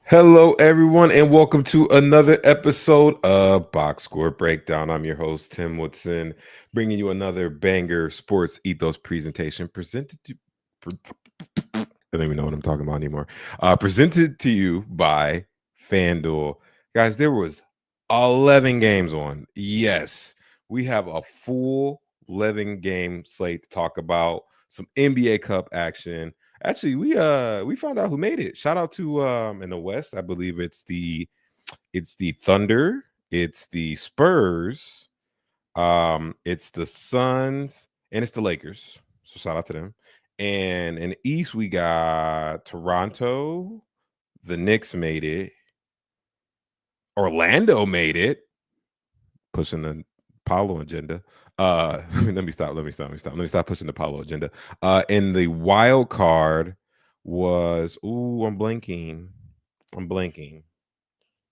Hello, everyone, and welcome to another episode of Box Score Breakdown. I'm your host, Tim Woodson, bringing you another banger sports ethos presentation presented to. I don't even know what I'm talking about anymore. Presented to you by FanDuel. Guys, there was 11 games on. Yes, we have a full 11 game slate to talk about. Some NBA Cup action. Actually, we found out who made it. Shout out to in the West, I believe it's the Thunder, it's the Spurs, it's the Suns, and it's the Lakers. So shout out to them. And in the East, we got Toronto, the Knicks made it, Orlando made it, pushing the Paulo agenda. Let me stop pushing the Paulo agenda. And the wild card was I'm blanking.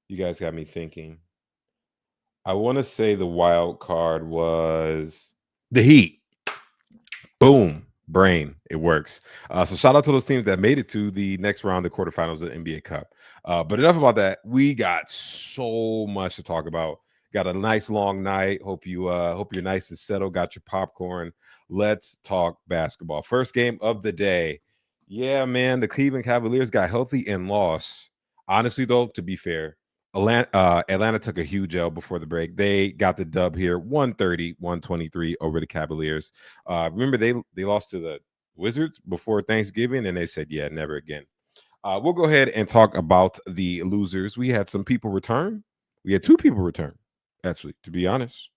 You guys got me thinking. I want to say the wild card was the Heat. Boom. Brain. It works. So shout out to those teams that made it to the next round, the quarterfinals of the NBA Cup. But enough about that. We got so much to talk about. Got a nice long night. Hope you're nice and settled. Got your popcorn. Let's talk basketball. First game of the day. Yeah, man. The Cleveland Cavaliers got healthy and lost. Honestly, though, to be fair, Atlanta took a huge L before the break. They got the dub here, 130-123 over the Cavaliers. Remember, they lost to the Wizards before Thanksgiving, and they said, yeah, never again. We'll go ahead and talk about the losers. We had some people return. We had two people return, actually, to be honest.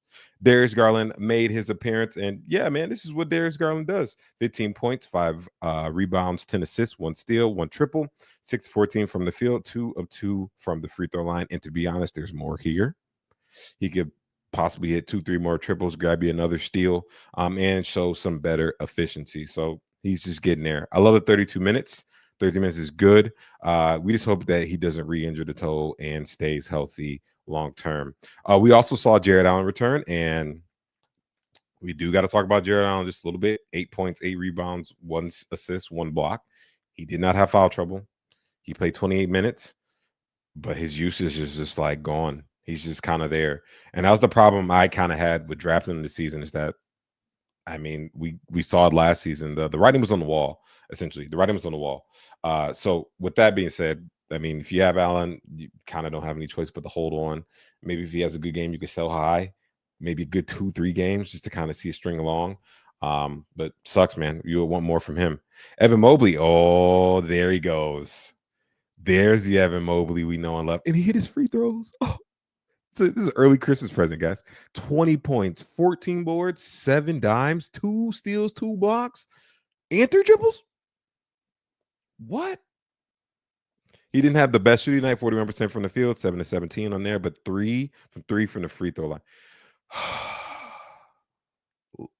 Darius Garland made his appearance, and yeah, man, this is what Darius Garland does: 15 points, 5 rebounds, 10 assists, 1 steal, 1 triple, 6-14 from the field, 2 of 2 from the free throw line. And to be honest, there's more here. He could possibly hit 2-3 more triples, grab you another steal, and show some better efficiency. So he's just getting there. I love the 32 minutes. 30 minutes is good. We just hope that he doesn't re-injure the toe and stays healthy long term. We also saw Jared Allen return, and we do got to talk about Jared Allen just a little bit. 8 points, 8 rebounds, 1 assist, 1 block. He did not have foul trouble. He played 28 minutes, but his usage is just like gone. He's just kind of there. And that was the problem I kind of had with drafting him this season, is that, I mean, we saw it last season. The writing was on the wall, essentially. The writing was on the wall. So with that being said, I mean, if you have Allen, you kind of don't have any choice but to hold on. Maybe if he has a good game, you could sell high. Maybe a good 2-3 games just to kind of see a string along. But sucks, man. You would want more from him. Evan Mobley. Oh, there he goes. There's the Evan Mobley we know and love. And he hit his free throws. Oh, this is an early Christmas present, guys. 20 points, 14 boards, 7 dimes, 2 steals, 2 blocks, and 3 triples. What? He didn't have the best shooting night, 41% from the field, 7-17 on there, but 3 from the free throw line.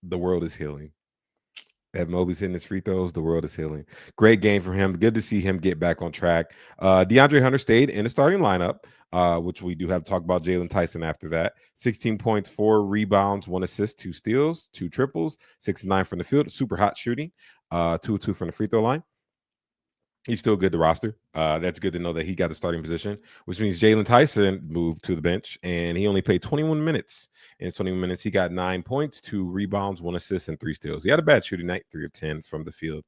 The world is healing. Evan Mobley's hitting his free throws. The world is healing. Great game for him. Good to see him get back on track. DeAndre Hunter stayed in the starting lineup, which we do have to talk about Jalen Tyson after that. 16 points, 4 rebounds, 1 assist, 2 steals, 2 triples, 6-9 from the field. Super hot shooting. 2-2 from the free throw line. He's still good to roster. That's good to know that he got the starting position, which means Jalen Tyson moved to the bench, and he only played 21 minutes. In 21 minutes, he got 9 points, 2 rebounds, 1 assist, and 3 steals. He had a bad shooting night, 3 of 10 from the field.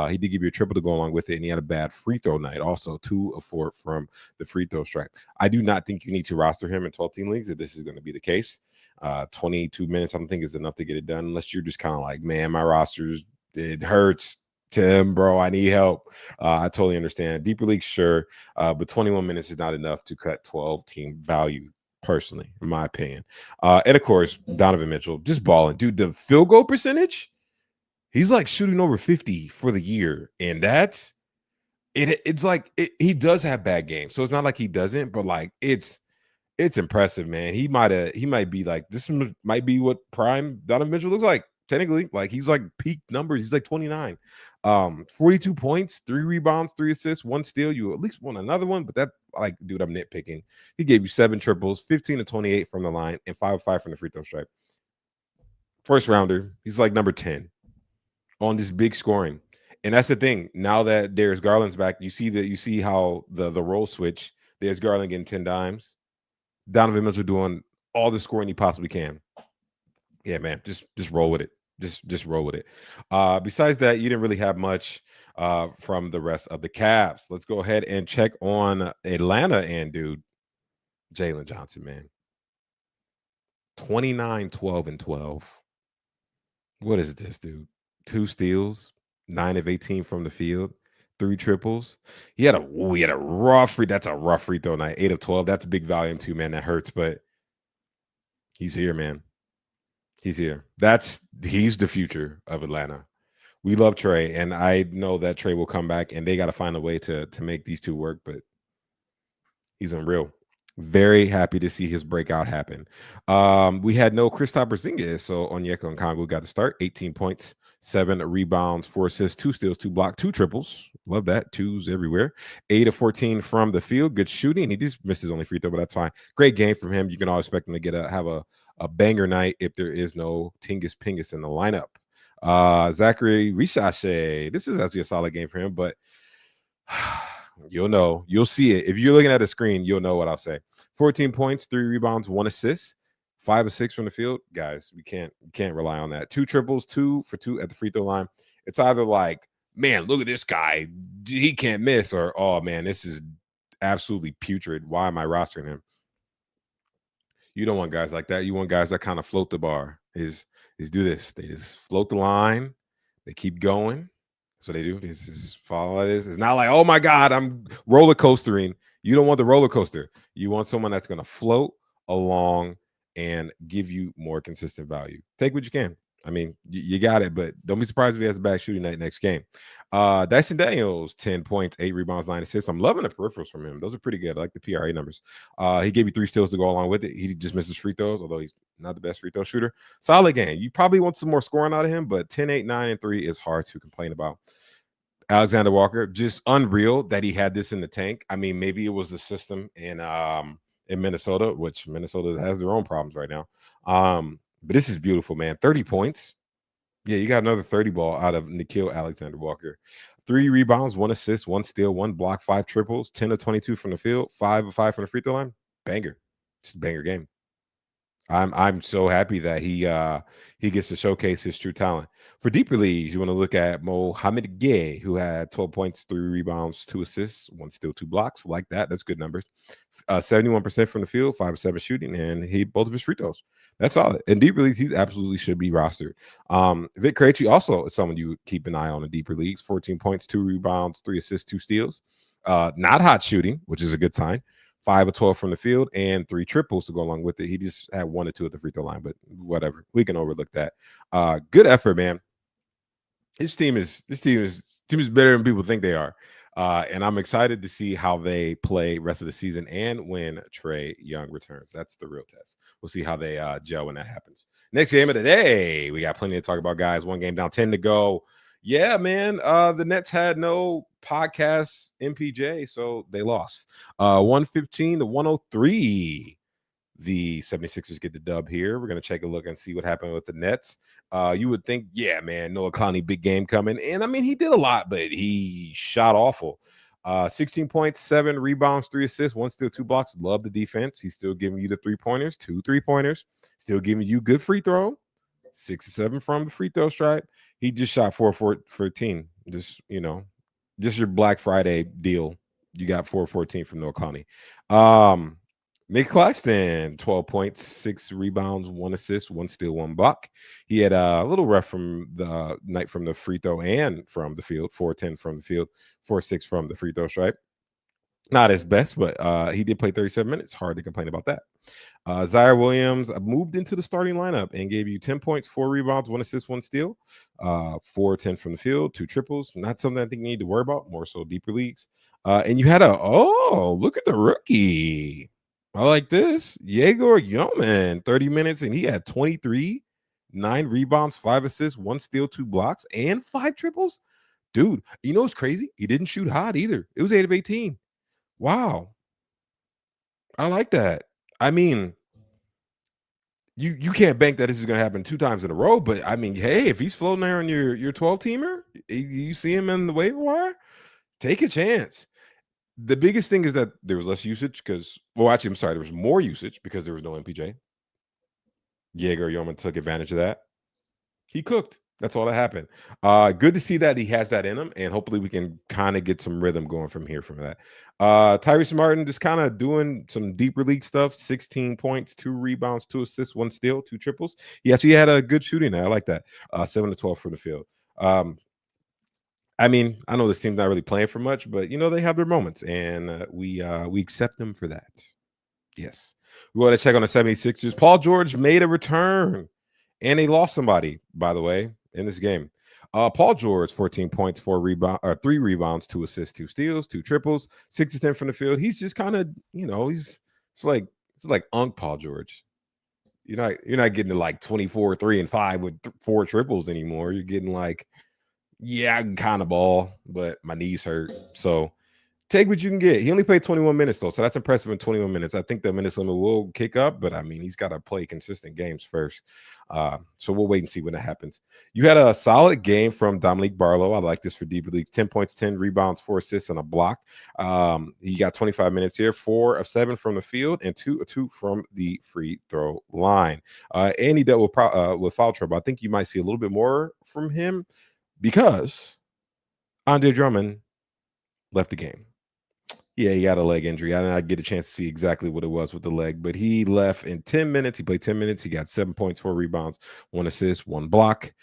He did give you a triple to go along with it, and he had a bad free throw night, also 2 of 4 from the free throw strike. I do not think you need to roster him in 12-team leagues if this is going to be the case. 22 minutes, I don't think is enough to get it done, unless you're just kind of like, man, my roster's, it hurts. Tim, bro, I need help. I totally understand. Deeper league, sure, but 21 minutes is not enough to cut 12-team value, personally, in my opinion. And of course, Donovan Mitchell, just balling. Dude, the field goal percentage, he's like shooting over 50 for the year. And that's it. It's like he does have bad games. So it's not like he doesn't, but like it's impressive, man. He might be like, this might be what prime Donovan Mitchell looks like. Technically, like he's like peak numbers. He's like 29. 42 points, 3 rebounds, 3 assists, 1 steal. You at least won another one, but that, like, dude, I'm nitpicking. He gave you 7 triples, 15 to 28 from the line, and 5 of 5 from the free throw stripe. First rounder, he's like number 10 on this big scoring. And that's the thing. Now that Darius Garland's back, you see how the role switch. Darius Garland getting 10 dimes. Donovan Mitchell doing all the scoring he possibly can. Yeah, man, just roll with it. Just roll with it. Besides that, you didn't really have much from the rest of the Cavs. Let's go ahead and check on Atlanta and dude, Jalen Johnson, man. 29, 12, and 12. What is this, dude? 2 steals, 9 of 18 from the field, 3 triples. He had a rough free. That's a rough free throw night. 8 of 12. That's a big volume too, man. That hurts, but he's here, man. He's here. He's the future of Atlanta. We love Trey, and I know that Trey will come back, and they got to find a way to make these two work. But he's unreal. Very happy to see his breakout happen. We had no Kristaps Porzingis, so Onyeka Okongwu got to start. 18 points, 7 rebounds, 4 assists, 2 steals, 2 blocks, 2 triples. Love that. 2s everywhere. 8 of 14 from the field. Good shooting. He just missed his only free throw, but that's fine. Great game from him. You can always expect him to have a banger night if there is no Tingus Pingus in the lineup. Zachary Richashe. This is actually a solid game for him, but you'll see it. If you're looking at the screen, you'll know what I'll say. 14 points, 3 rebounds, 1 assist, 5 of 6 from the field. Guys, we can't rely on that. 2 triples, 2 for 2 at the free throw line. It's either like, man, look at this guy, he can't miss, or oh man, this is absolutely putrid. Why am I rostering him? You don't want guys like that. You want guys that kind of float the bar. Is do this. They just float the line. They keep going. That's what they do. This is follow this. It's not like, oh my God, I'm roller coastering. You don't want the roller coaster. You want someone that's going to float along and give you more consistent value. Take what you can. I mean, you got it, but don't be surprised if he has a bad shooting night next game. Dyson Daniels, 10 points, 8 rebounds, 9 assists. I'm loving the peripherals from him. Those are pretty good. I like the PRA numbers. He gave you 3 steals to go along with it. He just misses free throws, although he's not the best free throw shooter. Solid game. You probably want some more scoring out of him, but 10, 8, 9, and 3 is hard to complain about. Alexander Walker, just unreal that he had this in the tank. I mean, maybe it was the system in Minnesota, which Minnesota has their own problems right now. But this is beautiful, man. 30 points. Yeah, you got another 30 ball out of Nickeil Alexander-Walker. 3 rebounds, 1 assist, 1 steal, 1 block, 5 triples, 10 of 22 from the field, 5 of 5 from the free throw line. Banger. Just a banger game. I'm so happy that he gets to showcase his true talent. For deeper leagues, you want to look at Mohamed Gay, who had 12 points, 3 rebounds, 2 assists, 1 steal, 2 blocks. Like that. That's good numbers. 71% from the field, 5 of 7 shooting, and he both of his free throws. That's solid. In deeper leagues, he absolutely should be rostered. Vic Krejci also is someone you keep an eye on in deeper leagues. 14 points, 2 rebounds, 3 assists, 2 steals. Not hot shooting, which is a good sign. 5 of 12 from the field and 3 triples to go along with it. He just had 1 or 2 at the free throw line, but whatever. We can overlook that. Good effort, man. This team is better than people think they are. And I'm excited to see how they play rest of the season and when Trae Young returns. That's the real test. We'll see how they gel when that happens. Next game of the day, we got plenty to talk about, guys. 1 game down, 10 to go. Yeah, man. The Nets had no podcast MPJ, so they lost. 115 to 103. The 76ers get the dub here. We're going to take a look and see what happened with the Nets. You would think, yeah, man, Noah Conley, big game coming. And, I mean, he did a lot, but he shot awful. 16 points, 7 rebounds, 3 assists, 1 steal, 2 blocks. Love the defense. He's still giving you the 3-pointers, 2 3-pointers. Still giving you good free throw. 6 or 7 from the free throw stripe. He just shot 4 for 14. Just your Black Friday deal. You got 4-14 from Noah Conley. Nick Claxton, 12 points, 6 rebounds, 1 assist, 1 steal, 1 block. He had a little rough from the night from the free throw and from the field. 4-10 from the field, 4-6 from the free throw stripe. Not his best, but he did play 37 minutes. Hard to complain about that. Zaire Williams moved into the starting lineup and gave you 10 points, 4 rebounds, 1 assist, 1 steal, 4-10 from the field, 2 triples. Not something I think you need to worry about, more so deeper leagues. And you had look at the rookie. I like this. Yegor Yeoman, 30 minutes, and he had 23, 9 rebounds, 5 assists, 1 steal, 2 blocks, and 5 triples. Dude, you know what's crazy? He didn't shoot hot either. It was 8 of 18. Wow. I like that. I mean, You can't bank that this is going to happen 2 times in a row, but I mean, hey, if he's floating there on your 12 teamer, you see him in the waiver wire, take a chance. The biggest thing is that there was less usage because, well, actually, I'm sorry, there was more usage because there was no MPJ. Jaeger Yeoman took advantage of that. He cooked. That's all that happened. Good to see that he has that in him, and hopefully we can kind of get some rhythm going from here from that. Tyrese Martin just kind of doing some deeper league stuff, 16 points, 2 rebounds, 2 assists, 1 steal, 2 triples. He actually had a good shooting there. I like that. 7 to 12 from the field. I mean, I know this team's not really playing for much, but you know, they have their moments, and we accept them for that. Yes. We want to check on the 76ers. Paul George made a return, and they lost somebody, by the way, in this game. Paul George, 14 points, 3 rebounds, 2 assists, 2 steals, 2 triples, 6 to 10 from the field. He's just kind of, you know, it's like Unc Paul George. You're not getting to like 24, 3 and 5 with 4 triples anymore. You're getting like, yeah, I can kind of ball, but my knees hurt. So take what you can get. He only played 21 minutes, though, so that's impressive in 21 minutes. I think the minutes limit will kick up, but I mean, he's got to play consistent games first. So we'll wait and see when that happens. You had a solid game from Dominique Barlow. I like this for deeper leagues. 10 points, 10 rebounds, 4 assists, and a block. He got 25 minutes here, 4 of 7 from the field, and 2 of 2 from the free throw line. And he dealt with foul trouble. I think you might see a little bit more from him because Andre Drummond left the game. Yeah, he got a leg injury. I did not get a chance to see exactly what it was with the leg, but he left in 10 minutes. He played 10 minutes. He got 7 points, 4 rebounds, 1 assist, 1 block.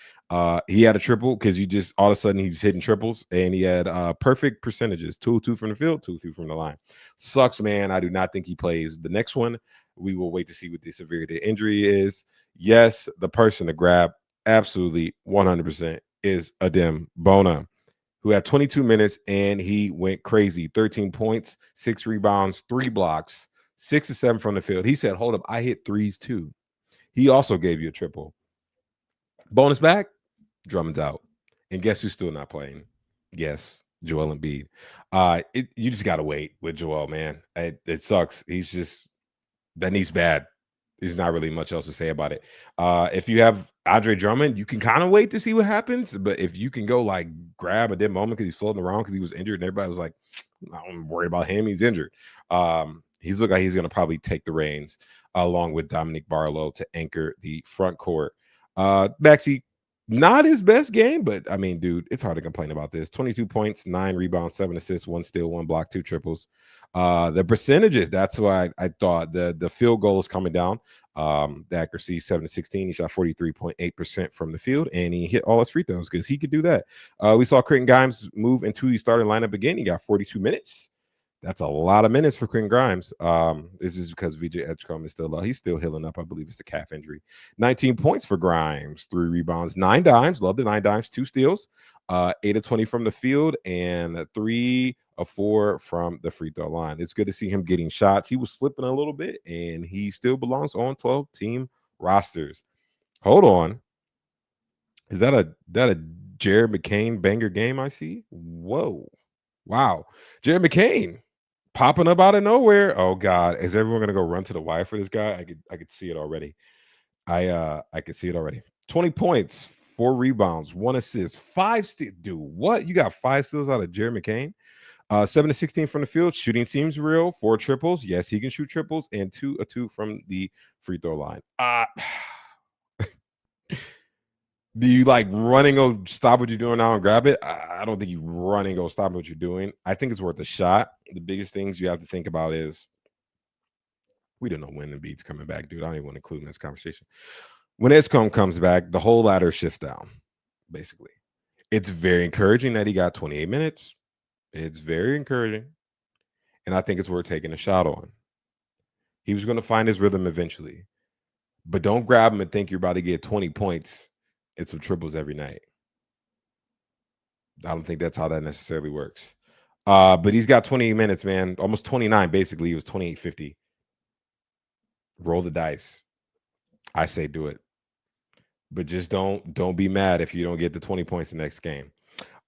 He had a triple because you just all of a sudden he's hitting triples, and he had perfect percentages: 2-2 from the field, 2-2 from the line. Sucks, man. I do not think he plays the next one. We will wait to see what the severity of the injury is. Yes, the person to grab, absolutely 100%, is Adem Bona, who had 22 minutes and he went crazy. 13 points, 6 rebounds, 3 blocks, 6 to 7 from the field. He said, hold up, I hit threes too. He also gave you a triple. Bonus back, Drummond's out. And guess who's still not playing? Yes, Joel Embiid. You just got to wait with Joel, man. It sucks. He's just, that knee's bad. There's not really much else to say about it. If you have Andre Drummond, you can kind of wait to see what happens. But if you can go like grab a dead moment because he's floating around because he was injured and everybody was like, I'm worried about him. He's injured. He's looked like he's going to probably take the reins along with Dominique Barlow to anchor the front court. Maxey, not his best game, but I mean, dude, it's hard to complain about this. 22 points, 9 rebounds, 7 assists, 1 steal, 1 block, 2 triples. The percentages, that's why I thought the field goal is coming down. The accuracy 7 to 16. He shot 43.8% from the field, and he hit all his free throws because he could do that. We saw Quentin Grimes move into the starting lineup again. He got 42 minutes. That's a lot of minutes for Quentin Grimes. This is because VJ Edgecombe is still out. He's still healing up. I believe it's a calf injury. 19 points for Grimes, 3 rebounds, 9 dimes. Love the 9 dimes, 2 steals, 8 of 20 from the field, and 3 of 4 from the free throw line. It's good to see him getting shots. He was slipping a little bit, and he still belongs on 12-team rosters. Hold on. Is that a Jared McCain banger game I see? Whoa. Wow. Jared McCain popping up out of nowhere. Oh God, is everyone gonna go run to the wire for this guy? I could see it already. I could see it already. 20 points, 4 rebounds, 1 assist, 5 steals. Dude, what? You got 5 steals out of Jerry McCain? 7 to 16 from the field. Shooting seems real. 4 triples. Yes, he can shoot triples, and 2 of 2 from the free throw line. Do you like running go stop what you're doing now and grab it? I don't think you run and go stop what you're doing. I think it's worth a shot. The biggest things you have to think about is we don't know when the beat's coming back, dude. I don't even want to include in this conversation. When Edgecombe comes back, the whole ladder shifts down, basically. It's very encouraging that he got 28 minutes. It's very encouraging. And I think it's worth taking a shot on. He was going to find his rhythm eventually. But don't grab him and think you're about to get 20 points and some triples every night. I don't think that's how that necessarily works. But he's got 20 minutes, man. Almost 29, basically. He was 28-50. Roll the dice. I say do it. But just don't be mad if you don't get the 20 points the next game.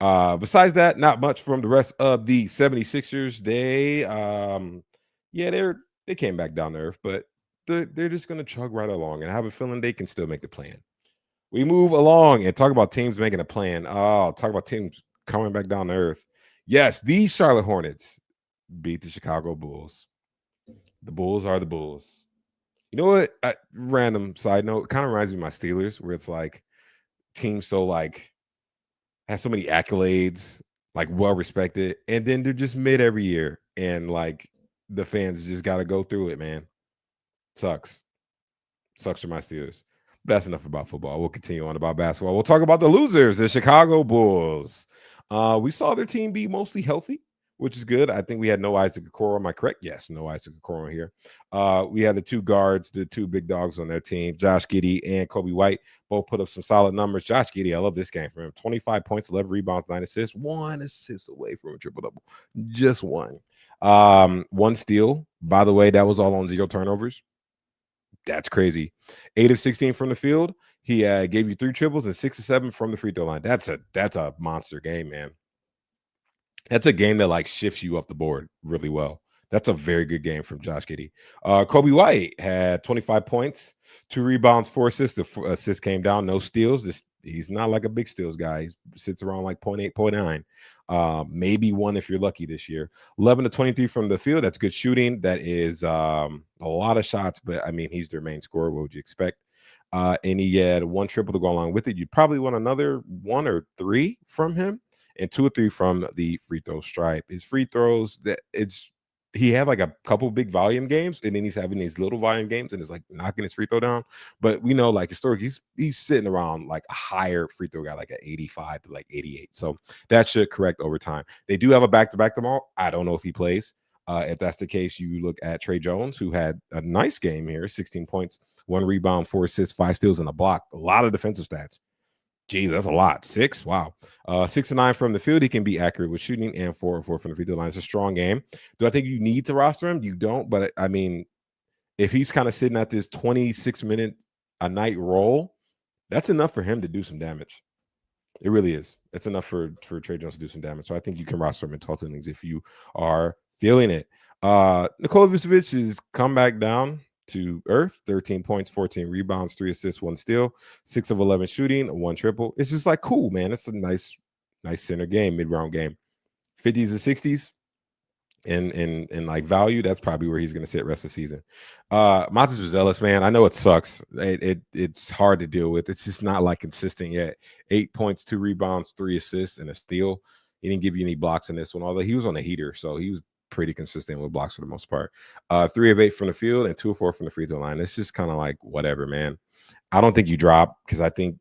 Besides that, not much from the rest of the 76ers. They came back down to earth, but they're just going to chug right along, and I have a feeling they can still make the plan. We move along and talk about teams making a plan. Oh, talk about teams coming back down to earth. Yes, these Charlotte Hornets beat the Chicago Bulls. The Bulls are the Bulls. You know what? Random side note, kind of reminds me of my Steelers, where it's like teams so like has so many accolades, like well respected, and then they're just mid every year, and like the fans just got to go through it, man. Sucks. Sucks for my Steelers. But that's enough about football. We'll continue on about basketball. We'll talk about the losers, the Chicago Bulls. We saw their team be mostly healthy, which is good. I think we had no Isaac Okoro. Am I correct? Yes, no Isaac Okoro here. We had the two guards, the two big dogs on their team, Josh Giddey and Kobe White, both put up some solid numbers. Josh Giddey, I love this game from him. 25 points, 11 rebounds, 9 assists, 1 assist away from a triple-double. Just one. One steal. By the way, that was all on 0 turnovers. That's crazy. 8 of 16 from the field. He gave you 3 triples and 6 of 7 from the free throw line. That's a monster game, man. That's a game that like shifts you up the board really well. That's a very good game from Josh Giddey. Kobe White had 25 points, 2 rebounds, 4 assists. The assist came down, no steals. He's not like a big steals guy. He sits around like 0.8, 0.9. Maybe 1 if you're lucky this year. 11 to 23 from the field. That's good shooting. That is a lot of shots, but I mean, he's their main scorer. What would you expect? And he had 1 triple to go along with it. You'd probably want another 1 or 3 from him, and 2 or 3 from the free throw stripe. His free throws, he had like a couple big volume games, and then he's having these little volume games, and it's like knocking his free throw down. But we know, like historically, he's sitting around like a higher free throw guy, like at 85 to like 88. So that should correct over time. They do have a back-to-back tomorrow. I don't know if he plays. If that's the case, you look at Trey Jones, who had a nice game here, 16 points, 1 rebound, 4 assists, 5 steals, and a block. A lot of defensive stats. Geez, that's a lot. 6. Wow. 6 and 9 from the field. He can be accurate with shooting, and 4 and 4 from the free throw line. It's a strong game. Do I think you need to roster him? You don't. But I mean, if he's kind of sitting at this 26-minute a night role, that's enough for him to do some damage. It really is. It's enough for Trey Jones to do some damage. So I think you can roster him in 12 innings if you are feeling it. Nikola Vucevic has come back down to earth. 13 points, 14 rebounds, 3 assists, 1 steal, 6 of 11 shooting, 1 triple. It's just like cool, man. It's a nice center game, mid-round game. 50s and 60s in like value. That's probably where he's going to sit rest of the season. Montes Buzelis, man, I know it sucks. It's hard to deal with. It's just not like consistent yet. 8 points, 2 rebounds, 3 assists, and a steal. He didn't give you any blocks in this one, although he was on a heater, so he was pretty consistent with blocks for the most part. 3 of 8 from the field and 2 of 4 from the free throw line. It's just kind of like whatever, man. I don't think you drop, because I think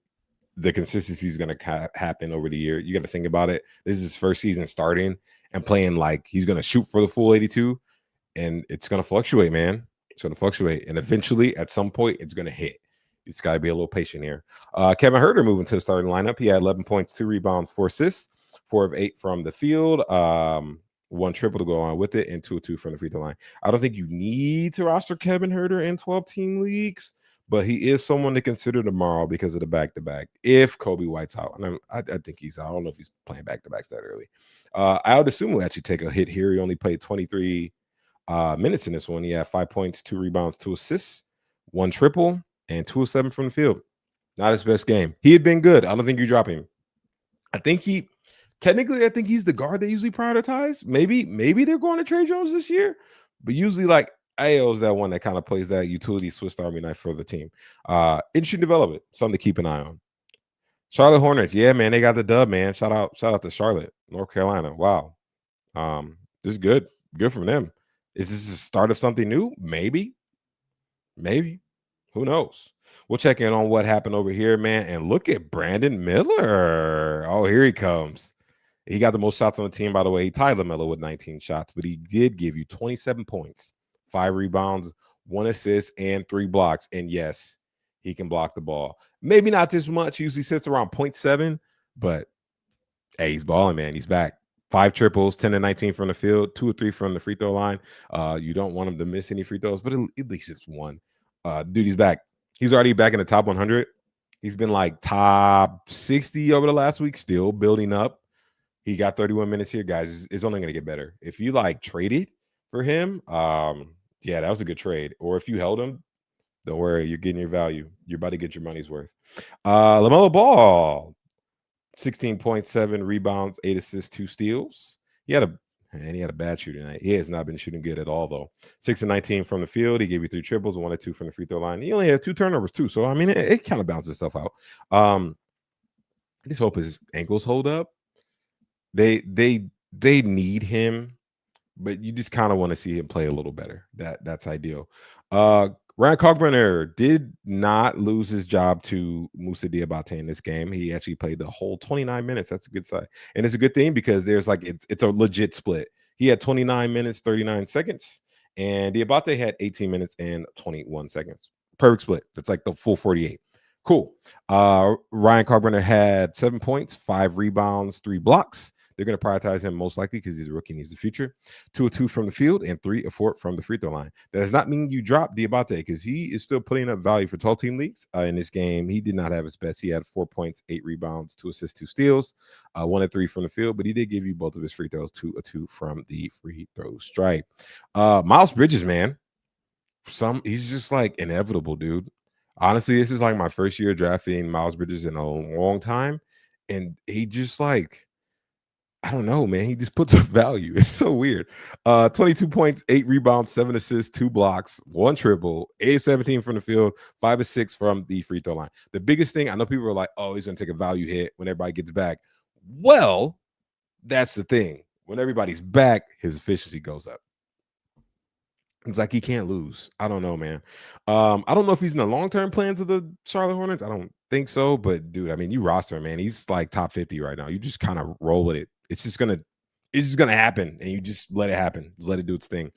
the consistency is going to happen over the year. You got to think about it. This is his first season starting and playing like he's going to shoot for the full 82, and it's going to fluctuate, man. It's going to fluctuate, and eventually at some point it's going to hit. It's got to be a little patient here. Kevin Huerter moving to the starting lineup. He had 11 points, 2 rebounds, 4 assists, 4 of 8 from the field, 1 triple to go on with it, and 2 of 2 from the free throw line. I don't think you need to roster Kevin Huerter in 12-team leagues, but he is someone to consider tomorrow because of the back-to-back. If Kobe White's out, and I think he's out. I don't know if he's playing back-to-backs that early. I would assume he'll actually take a hit here. He only played 23 minutes in this one. He had 5 points, 2 rebounds, 2 assists, 1 triple, and 2 of 7 from the field. Not his best game. He had been good. I don't think you drop him. I think he's the guard they usually prioritize. Maybe they're going to Trey Jones this year, but usually like Ayo is that one that kind of plays that utility Swiss Army knife for the team. Interesting development. Something to keep an eye on. Charlotte Hornets. Yeah, man, they got the dub, man. Shout out to Charlotte, North Carolina. Wow. This is good. Good from them. Is this the start of something new? Maybe. Who knows? We'll check in on what happened over here, man. And look at Brandon Miller. Oh, here he comes. He got the most shots on the team, by the way. He tied LaMelo with 19 shots, but he did give you 27 points, 5 rebounds, 1 assist, and 3 blocks. And yes, he can block the ball. Maybe not this much. He usually sits around 0.7, but hey, he's balling, man. He's back. 5 triples, 10 and 19 from the field, 2 or 3 from the free throw line. You don't want him to miss any free throws, but at least it's 1. Dude, he's back. He's already back in the top 100. He's been like top 60 over the last week, still building up. He got 31 minutes here, guys. It's only going to get better. If you like traded for him, yeah, that was a good trade. Or if you held him, Don't worry, you're getting your value. You're about to get your money's worth. LaMelo Ball, 16.7 rebounds, 8 assists, 2 steals. He had a bad shooting night. He has not been shooting good at all, though. 6 and 19 from the field. He gave you 3 triples, 1 and 2 from the free throw line. He only had 2 turnovers too. So I mean, it kind of balances itself out. I just hope his ankles hold up. They need him, but you just kind of want to see him play a little better. That's ideal. Ryan Cogbrenner did not lose his job to Moussa Diabate in this game. He actually played the whole 29 minutes. That's a good sign. And it's a good thing because there's like it's a legit split. He had 29 minutes, 39 seconds, and Diabate had 18 minutes and 21 seconds. Perfect split. That's like the full 48. Cool. Ryan Cogbrenner had 7 points, 5 rebounds, 3 blocks. They're going to prioritize him most likely because he's a rookie, needs the future. 2 of 2 from the field and 3 of 4 from the free throw line. That does not mean you drop Diabate because he is still putting up value for 12-team leagues. In this game, he did not have his best. He had 4 points, 8 rebounds, 2 assists, 2 steals, 1 of 3 from the field, but he did give you both of his free throws, 2 of 2 from the free throw stripe. Miles Bridges, man, he's just like inevitable, dude. Honestly, this is like my first year drafting Miles Bridges in a long time, and he just like, I don't know, man. He just puts up value. It's so weird. 22 points, 8 rebounds, 7 assists, 2 blocks, 1 triple, 8 of 17 from the field, 5 of 6 from the free throw line. The biggest thing, I know people are like, oh, he's going to take a value hit when everybody gets back. Well, that's the thing. When everybody's back, his efficiency goes up. It's like he can't lose. I don't know, man. I don't know if he's in the long-term plans of the Charlotte Hornets. I don't think so, but dude, I mean, you roster him, man. He's like top 50 right now. You just kind of roll with it. It's just gonna happen, and you just let it happen. Just let it do its thing.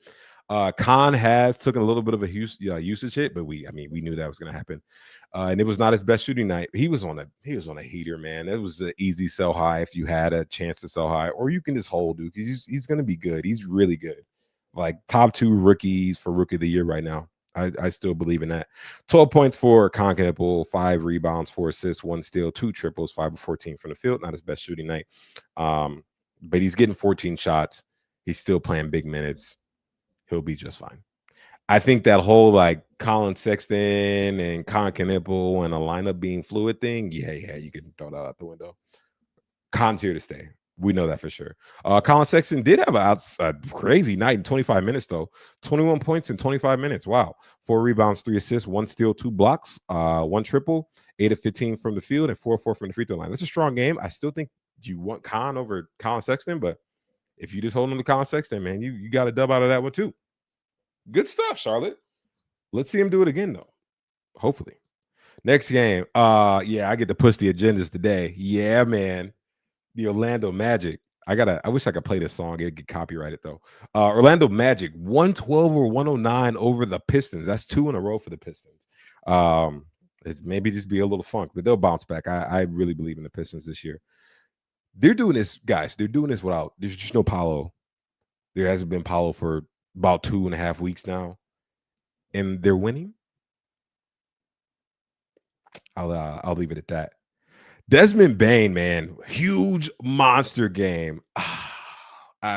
Khan has taken a little bit of a usage hit, but we knew that was gonna happen. And it was not his best shooting night. He was on a heater, man. It was an easy sell high if you had a chance to sell high, or you can just hold, dude, because he's gonna be good. He's really good. Like top 2 rookies for rookie of the year right now. I still believe in that. 12 points for Conkenapple, 5 rebounds, 4 assists, 1 steal, 2 triples, 5 of 14 from the field. Not his best shooting night. But he's getting 14 shots. He's still playing big minutes. He'll be just fine. I think that whole like Colin Sexton and Conkenapple and a lineup being fluid thing, yeah, you can throw that out the window. Con's here to stay. We know that for sure. Colin Sexton did have a crazy night in 25 minutes, though. 21 points in 25 minutes. Wow. 4 rebounds, 3 assists, 1 steal, 2 blocks, 1 triple, 8 of 15 from the field, and 4 of 4 from the free throw line. That's a strong game. I still think you want Con over Colin Sexton, but if you just hold on to Colin Sexton, man, you got a dub out of that one too. Good stuff, Charlotte. Let's see him do it again, though. Hopefully. Next game. Yeah, I get to push the agendas today. Yeah, man. The Orlando Magic. I wish I could play this song. It'd get copyrighted though. Orlando Magic 112 or 109 over the Pistons. That's 2 in a row for the Pistons. It's maybe just be a little funk, but they'll bounce back. I really believe in the Pistons this year. They're doing this, guys. They're doing this without. There's just no Paolo. There hasn't been Paolo for about 2.5 weeks now, and they're winning. I'll leave it at that. Desmond Bane, man, huge monster game.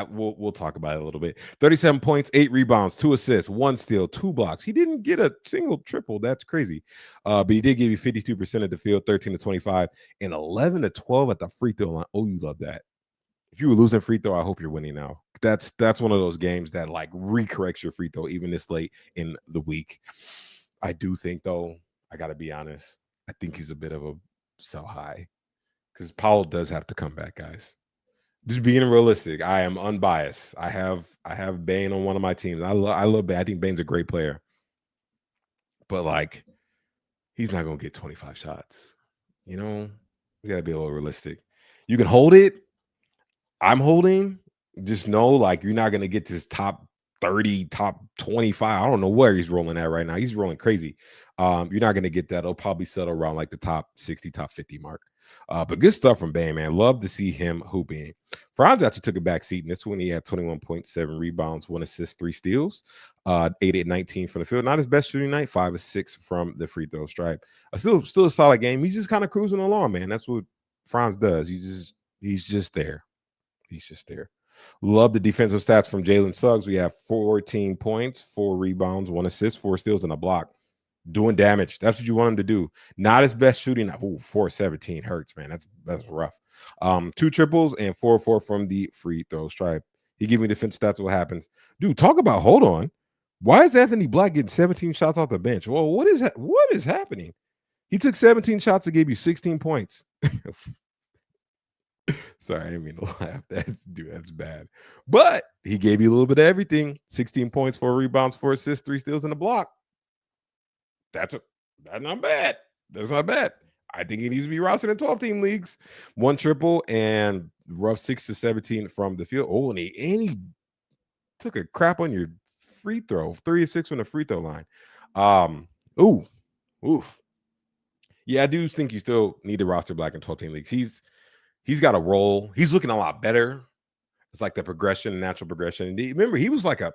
We'll talk about it a little bit. 37 points, 8 rebounds, 2 assists, 1 steal, 2 blocks. He didn't get a single triple. That's crazy. But he did give you 52% of the field, 13 to 25, and 11 to 12 at the free throw line. Oh, you love that. If you were losing free throw, I hope you're winning now. That's one of those games that like recorrects your free throw even this late in the week. I do think, though, I got to be honest, I think he's a bit of a sell high because Powell does have to come back, guys. Just being realistic, I am unbiased. I have Bane on one of my teams. I love Bane. I think Bane's a great player, but like he's not gonna get 25 shots. You know, we gotta be a little realistic. You can hold it. I'm holding. Just know, like, you're not gonna get this top 30, top 25. I don't know where he's rolling at right now. He's rolling crazy. You're not gonna get that. It'll probably settle around like the top 60, top 50 mark. But good stuff from Bane, man. Love to see him hooping. Franz actually took a back seat, and this one he had 21.7 rebounds, 1 assist, 3 steals, 8 at 19 from the field. Not his best shooting night, 5 of 6 from the free throw stripe. Still a solid game. He's just kind of cruising along, man. That's what Franz does. He's just there. He's just there. Love the defensive stats from Jalen Suggs. We have 14 points, 4 rebounds, 1 assist, 4 steals, and a block. doing damage. That's what you want him to do. Not his best shooting. Ooh, 417 hurts, man. That's rough. 2 triples and 4-4 from the free throw stripe. He gave me defense stats. What happens, dude? Talk about hold on. Why is Anthony Black getting 17 shots off the bench? Well, what is happening? He took 17 shots and gave you 16 points. Sorry, I didn't mean to laugh. That's bad. But he gave you a little bit of everything. 16 points, 4 rebounds, 4 assists, 3 steals, and a block. That's not bad. That's not bad. I think he needs to be rostered in 12-team leagues. 1 triple and rough 6 to 17 from the field. Oh, and he took a crap on your free throw. 3 of 6 from the free throw line. Ooh. Yeah, I do think you still need to roster Black in 12-team leagues. He's got a role. He's looking a lot better. It's like the progression, natural progression. And remember, I'm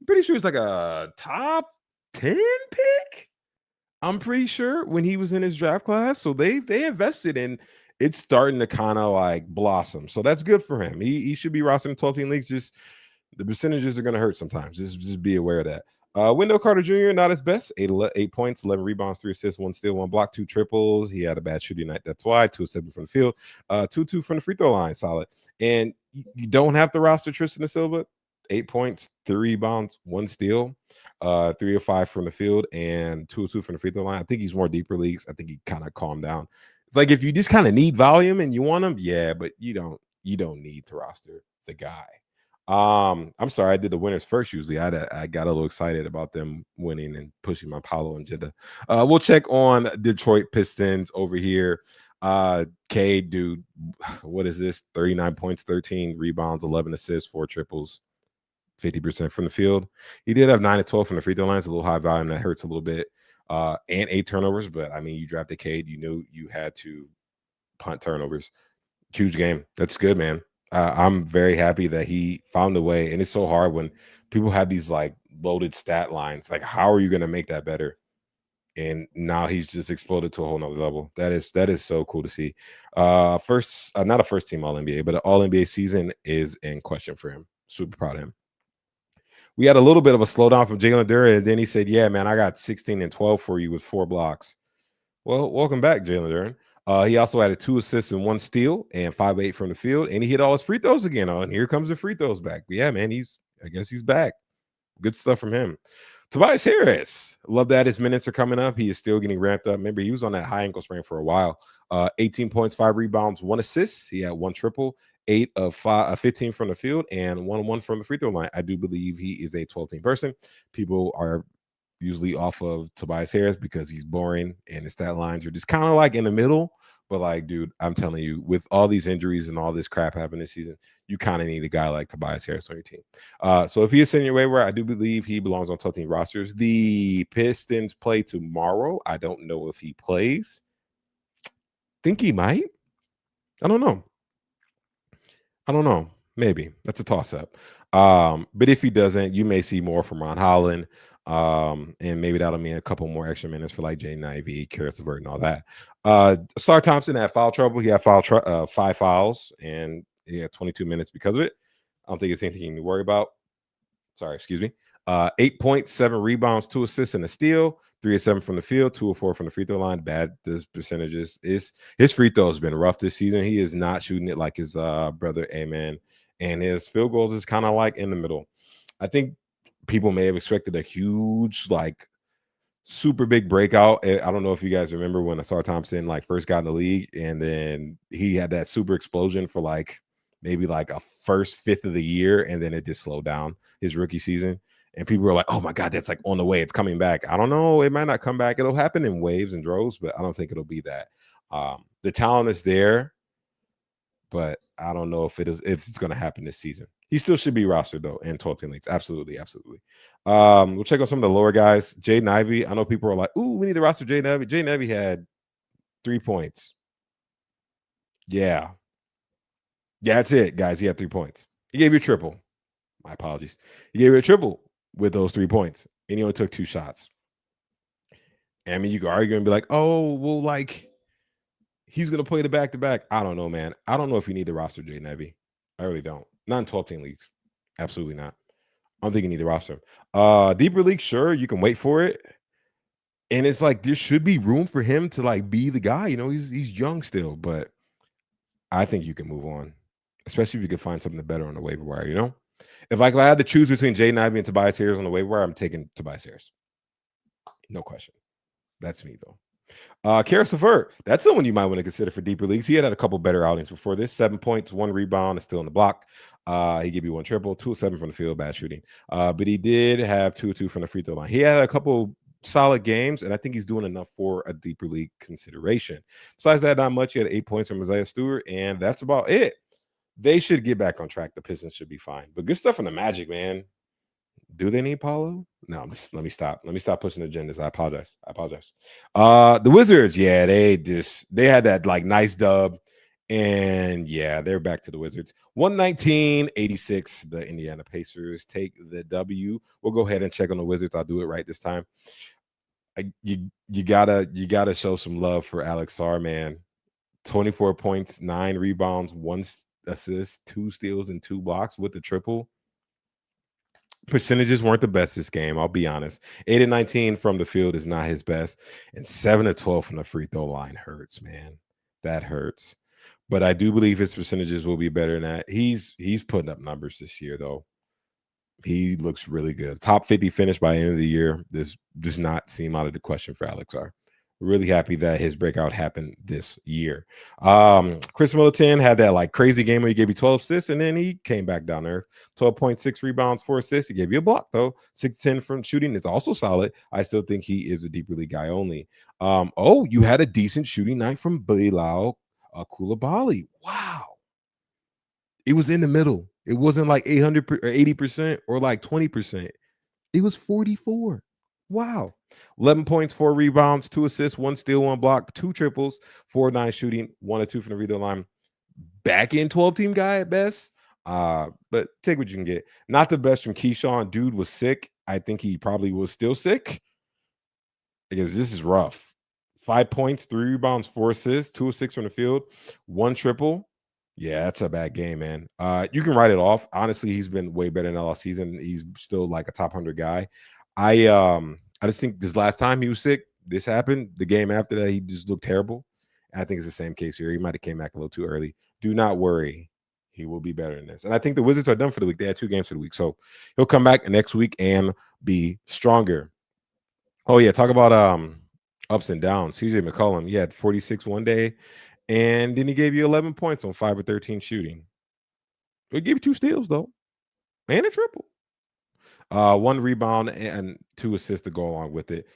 pretty sure he's like a top 10 pick. I'm pretty sure when he was in his draft class. So they invested in it's starting to kind of like blossom. So that's good for him. He should be rostering 12-team leagues. Just the percentages are going to hurt sometimes. Just be aware of that. Wendell Carter Jr., not his best. 8 points, 11 rebounds, 3 assists, 1 steal, 1 block, 2 triples. He had a bad shooting night. That's why. 2 of 7 from the field. 2-2 from the free throw line. Solid. And you don't have to roster Tristan da Silva. 8 points, 3 rebounds, 1 steal, 3 of 5 from the field, and 2 of 2 from the free throw line. I think he's more deeper leagues. I think he kind of calmed down. It's like if you just kind of need volume and you want him, yeah, but you don't need to roster the guy. I'm sorry, I did the winners first. Usually, I got a little excited about them winning and pushing my Paulo and Jeddah. We'll check on Detroit Pistons over here. Cade, dude, what is this? 39 points, 13 rebounds, 11 assists, 4 triples, 50% from the field. He did have 9 to 12 from the free throw lines, a little high volume that hurts a little bit. And 8 turnovers, but I mean, you drafted Cade, you knew you had to punt turnovers. Huge game. That's good, man. I'm very happy that he found a way. And it's so hard when people have these like loaded stat lines. Like, how are you going to make that better? And now he's just exploded to a whole nother level. That is so cool to see. First, not a first team All NBA, but an All NBA season is in question for him. Super proud of him. We had a little bit of a slowdown from Jalen Duren, and then he said, "Yeah, man, I got 16 and 12 for you with 4 blocks." Well, welcome back, Jalen Duren. He also had 2 assists and 1 steal and 5-8 from the field, and he hit all his free throws again. And here comes the free throws back. But yeah, man, I guess he's back. Good stuff from him. Tobias Harris, love that his minutes are coming up. He is still getting ramped up. Remember, he was on that high ankle sprain for a while. 18 points, 5 rebounds, 1 assist. He had 1 triple, 8 of 15 from the field, and 1 from the free throw line. I do believe he is a 12-team person. People are usually off of Tobias Harris because he's boring and his stat lines are just kind of like in the middle. But like, dude, I'm telling you, with all these injuries and all this crap happening this season, you kind of need a guy like Tobias Harris on your team. So if he is in your waiver, I do believe he belongs on 12-team rosters. The Pistons play tomorrow. I don't know if he plays. Think he might. I don't know. Maybe that's a toss-up. But if he doesn't, you may see more from Ron Holland. And maybe that'll mean a couple more extra minutes for like Jaden Ivey, Karis LeVert, and all that. Star Thompson had foul trouble. He had 5 fouls, and he had 22 minutes because of it. I don't think it's anything you need to worry about. Sorry, excuse me. 8 points, 7 rebounds, 2 assists, and a steal. 3 of 7 from the field, 2 of 4 from the free throw line. Bad this percentages. His free throw has been rough this season. He is not shooting it like his brother, Amen. And his field goals is kind of like in the middle. I think people may have expected a huge, like, super big breakout. I don't know if you guys remember when Asar Thompson like first got in the league, and then he had that super explosion for like maybe like a first fifth of the year, and then it just slowed down his rookie season. And people were like, "Oh my God, that's like on the way. It's coming back." I don't know. It might not come back. It'll happen in waves and droves, but I don't think it'll be that. The talent is there, but I don't know if it's going to happen this season. He still should be rostered though in 12-team leagues. Absolutely. We'll check out some of the lower guys. Jaden Ivey. I know people are like, "Ooh, we need to roster Jaden Ivey." Jaden Ivey had 3 points. Yeah, that's it, guys. He had 3 points. He gave you a triple. My apologies. He gave you a triple with those 3 points, and he only took 2 shots. And I mean, you can argue and be like, "Oh, well, like he's going to play the back-to-back." I don't know, man. I don't know if you need to roster Jaden Ivey. I really don't. Not in 12-team leagues. Absolutely not. I don't think you need to roster him. Deeper league, sure, you can wait for it. And it's like there should be room for him to like be the guy. He's young still, but I think you can move on, especially if you can find something better on the waiver wire. If I had to choose between Jaden Ivey and Tobias Harris on the waiver wire, I'm taking Tobias Harris. No question. That's me though. Karis LeVert, that's someone you might want to consider for deeper leagues. He had a couple better outings before this. 7 points, 1 rebound, is still in the block. He gave you 1 triple, 2 of 7 from the field, bad shooting. But he did have 2 of 2 from the free throw line. He had a couple solid games, and I think he's doing enough for a deeper league consideration. Besides that, not much. He had 8 points from Isaiah Stewart, and that's about it. They should get back on track. The Pistons should be fine. But good stuff from the Magic, man. Do they need Paulo? No, let me stop. Let me stop pushing agendas. I apologize. The Wizards, yeah, they had that like nice dub. And yeah, they're back to the Wizards. 119-86. The Indiana Pacers take the W. We'll go ahead and check on the Wizards. I'll do it right this time. You gotta show some love for Alex Sarr, man. 24 points, 9 rebounds, 1 assist, 2 steals, and 2 blocks with the triple. Percentages weren't the best this game, I'll be honest. 8 of 19 from the field is not his best, and 7 of 12 from the free throw line hurts, man. That hurts. But I do believe his percentages will be better than that. He's putting up numbers this year, though. He looks really good. Top 50 finish by the end of the year. This does not seem out of the question for Alex R. Really happy that his breakout happened this year. Chris Middleton had that like crazy game where he gave you 12 assists, and then he came back down there. 12.6 rebounds, 4 assists. He gave you a block, though. 6-10 from shooting. It's also solid. I still think he is a deeper league guy only. You had a decent shooting night from Bilal Koulibaly. Wow. It was in the middle. It wasn't like 800 or 80% or like 20%. It was 44. Wow. 11 points, 4 rebounds, 2 assists, 1 steal, 1 block, 2 triples, 4-9 shooting, 1 or 2 from the free throw line. Back in 12-team guy at best. But take what you can get. Not the best from Keyshawn. Dude was sick. I think he probably was still sick because this is rough. 5 points, 3 rebounds, 4 assists, 2 of 6 from the field, 1 triple. Yeah, that's a bad game, man. You can write it off. Honestly, he's been way better than all season. He's still like a top 100 guy. I just think this last time he was sick, this happened. The game after that, he just looked terrible. And I think it's the same case here. He might have came back a little too early. Do not worry. He will be better than this. And I think the Wizards are done for the week. They had 2 games for the week. So he'll come back next week and be stronger. Oh, yeah. Talk about ups and downs. CJ McCollum, he had 46 one day. And then he gave you 11 points on 5 of 13 shooting. He gave you 2 steals, though, and a triple. 1 rebound and 2 assists to go along with it.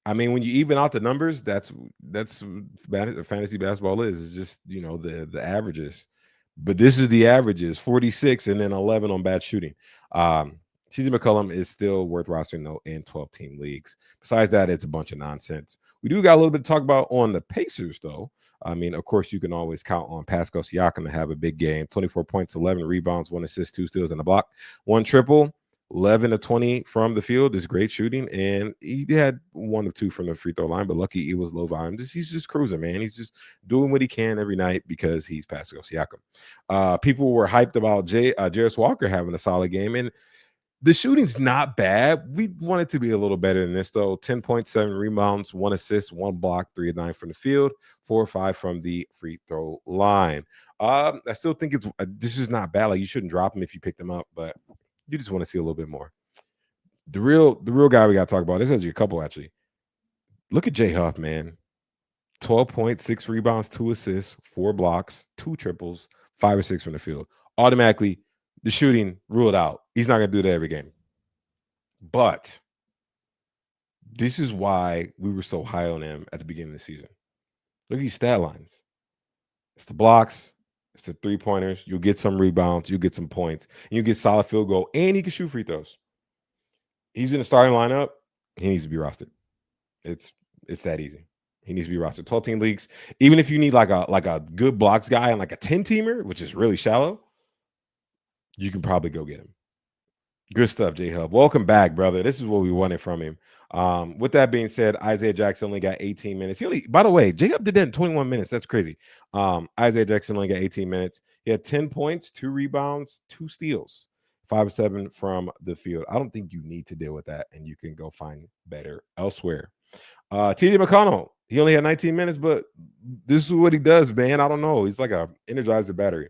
I mean, when you even out the numbers, that's fantasy basketball is. It's just, the averages. But this is the averages, 46 and then 11 on bad shooting. CJ McCollum is still worth rostering, though, in 12-team leagues. Besides that, it's a bunch of nonsense. We do got a little bit to talk about on the Pacers, though. I mean, of course, you can always count on Pascal Siakam to have a big game. 24 points, 11 rebounds, 1 assist, 2 steals, and a block. 1 triple, 11 of 20 from the field is great shooting. And he had 1 of 2 from the free throw line, but lucky it was low volume. He's just cruising, man. He's just doing what he can every night because he's Pascal Siakam. People were hyped about Jarris Walker having a solid game, and the shooting's not bad. We want it to be a little better than this, though. 10.7 rebounds, 1 assist, 1 block, 3 of 9 from the field, 4 or 5 from the free throw line. I still think this is not bad. Like, you shouldn't drop him if you pick them up, but you just want to see a little bit more. The real guy we got to talk about, this has you a couple, actually. Look at Jay Huff, man. 12 points, 6 rebounds, 2 assists, 4 blocks, 2 triples, 5 or 6 from the field. Automatically, the shooting, rule it out. He's not going to do that every game. But this is why we were so high on him at the beginning of the season. Look at these stat lines. It's the blocks. It's the 3-pointers. You'll get some rebounds. You'll get some points. And you get solid field goal. And he can shoot free throws. He's in the starting lineup. He needs to be rostered. It's that easy. He needs to be rostered. 12-team leagues. Even if you need like a good blocks guy and like a 10-teamer, which is really shallow, you can probably go get him. Good stuff, J-Hub. Welcome back, brother. This is what we wanted from him. With that being said, Isaiah Jackson only got 18 minutes. By the way, J-Hub did that in 21 minutes. That's crazy. Isaiah Jackson only got 18 minutes. He had 10 points, 2 rebounds, 2 steals, 5 or 7 from the field. I don't think you need to deal with that, and you can go find better elsewhere. TJ McConnell, he only had 19 minutes, but this is what he does, man. I don't know. He's like a Energizer battery.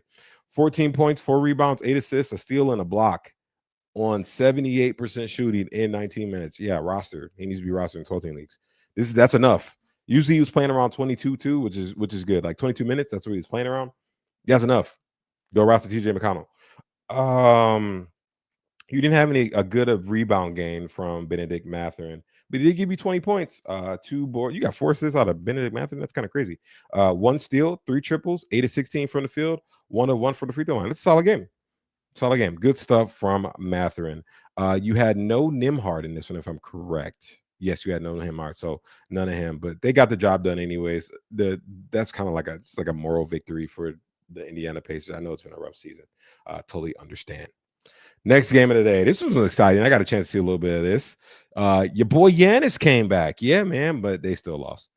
14 points, 4 rebounds, 8 assists, a steal, and a block on 78% shooting in 19 minutes. Yeah, roster. He needs to be rostered in 12 team leagues. That's enough. Usually he was playing around 22 too, which is good. Like 22 minutes, that's what he was playing around. That's enough. Go roster TJ McConnell. You didn't have a good of rebound gain from Benedict Mathurin, but he did give you 20 points, 2 board. You got 4 assists out of Benedict Mathurin. That's kind of crazy. 1 steal, 3 triples, 8 of 16 from the field, 1 of 1 from the free throw line. That's a solid game. Solid game. Good stuff from Mathurin. You had no Nimhard in this one, if I'm correct. Yes, you had no Nimhard, so none of him. But they got the job done anyways. That's kind of like a moral victory for the Indiana Pacers. I know it's been a rough season. Totally understand. Next game of the day. This was exciting. I got a chance to see a little bit of this. Your boy Giannis came back. Yeah, man, but they still lost.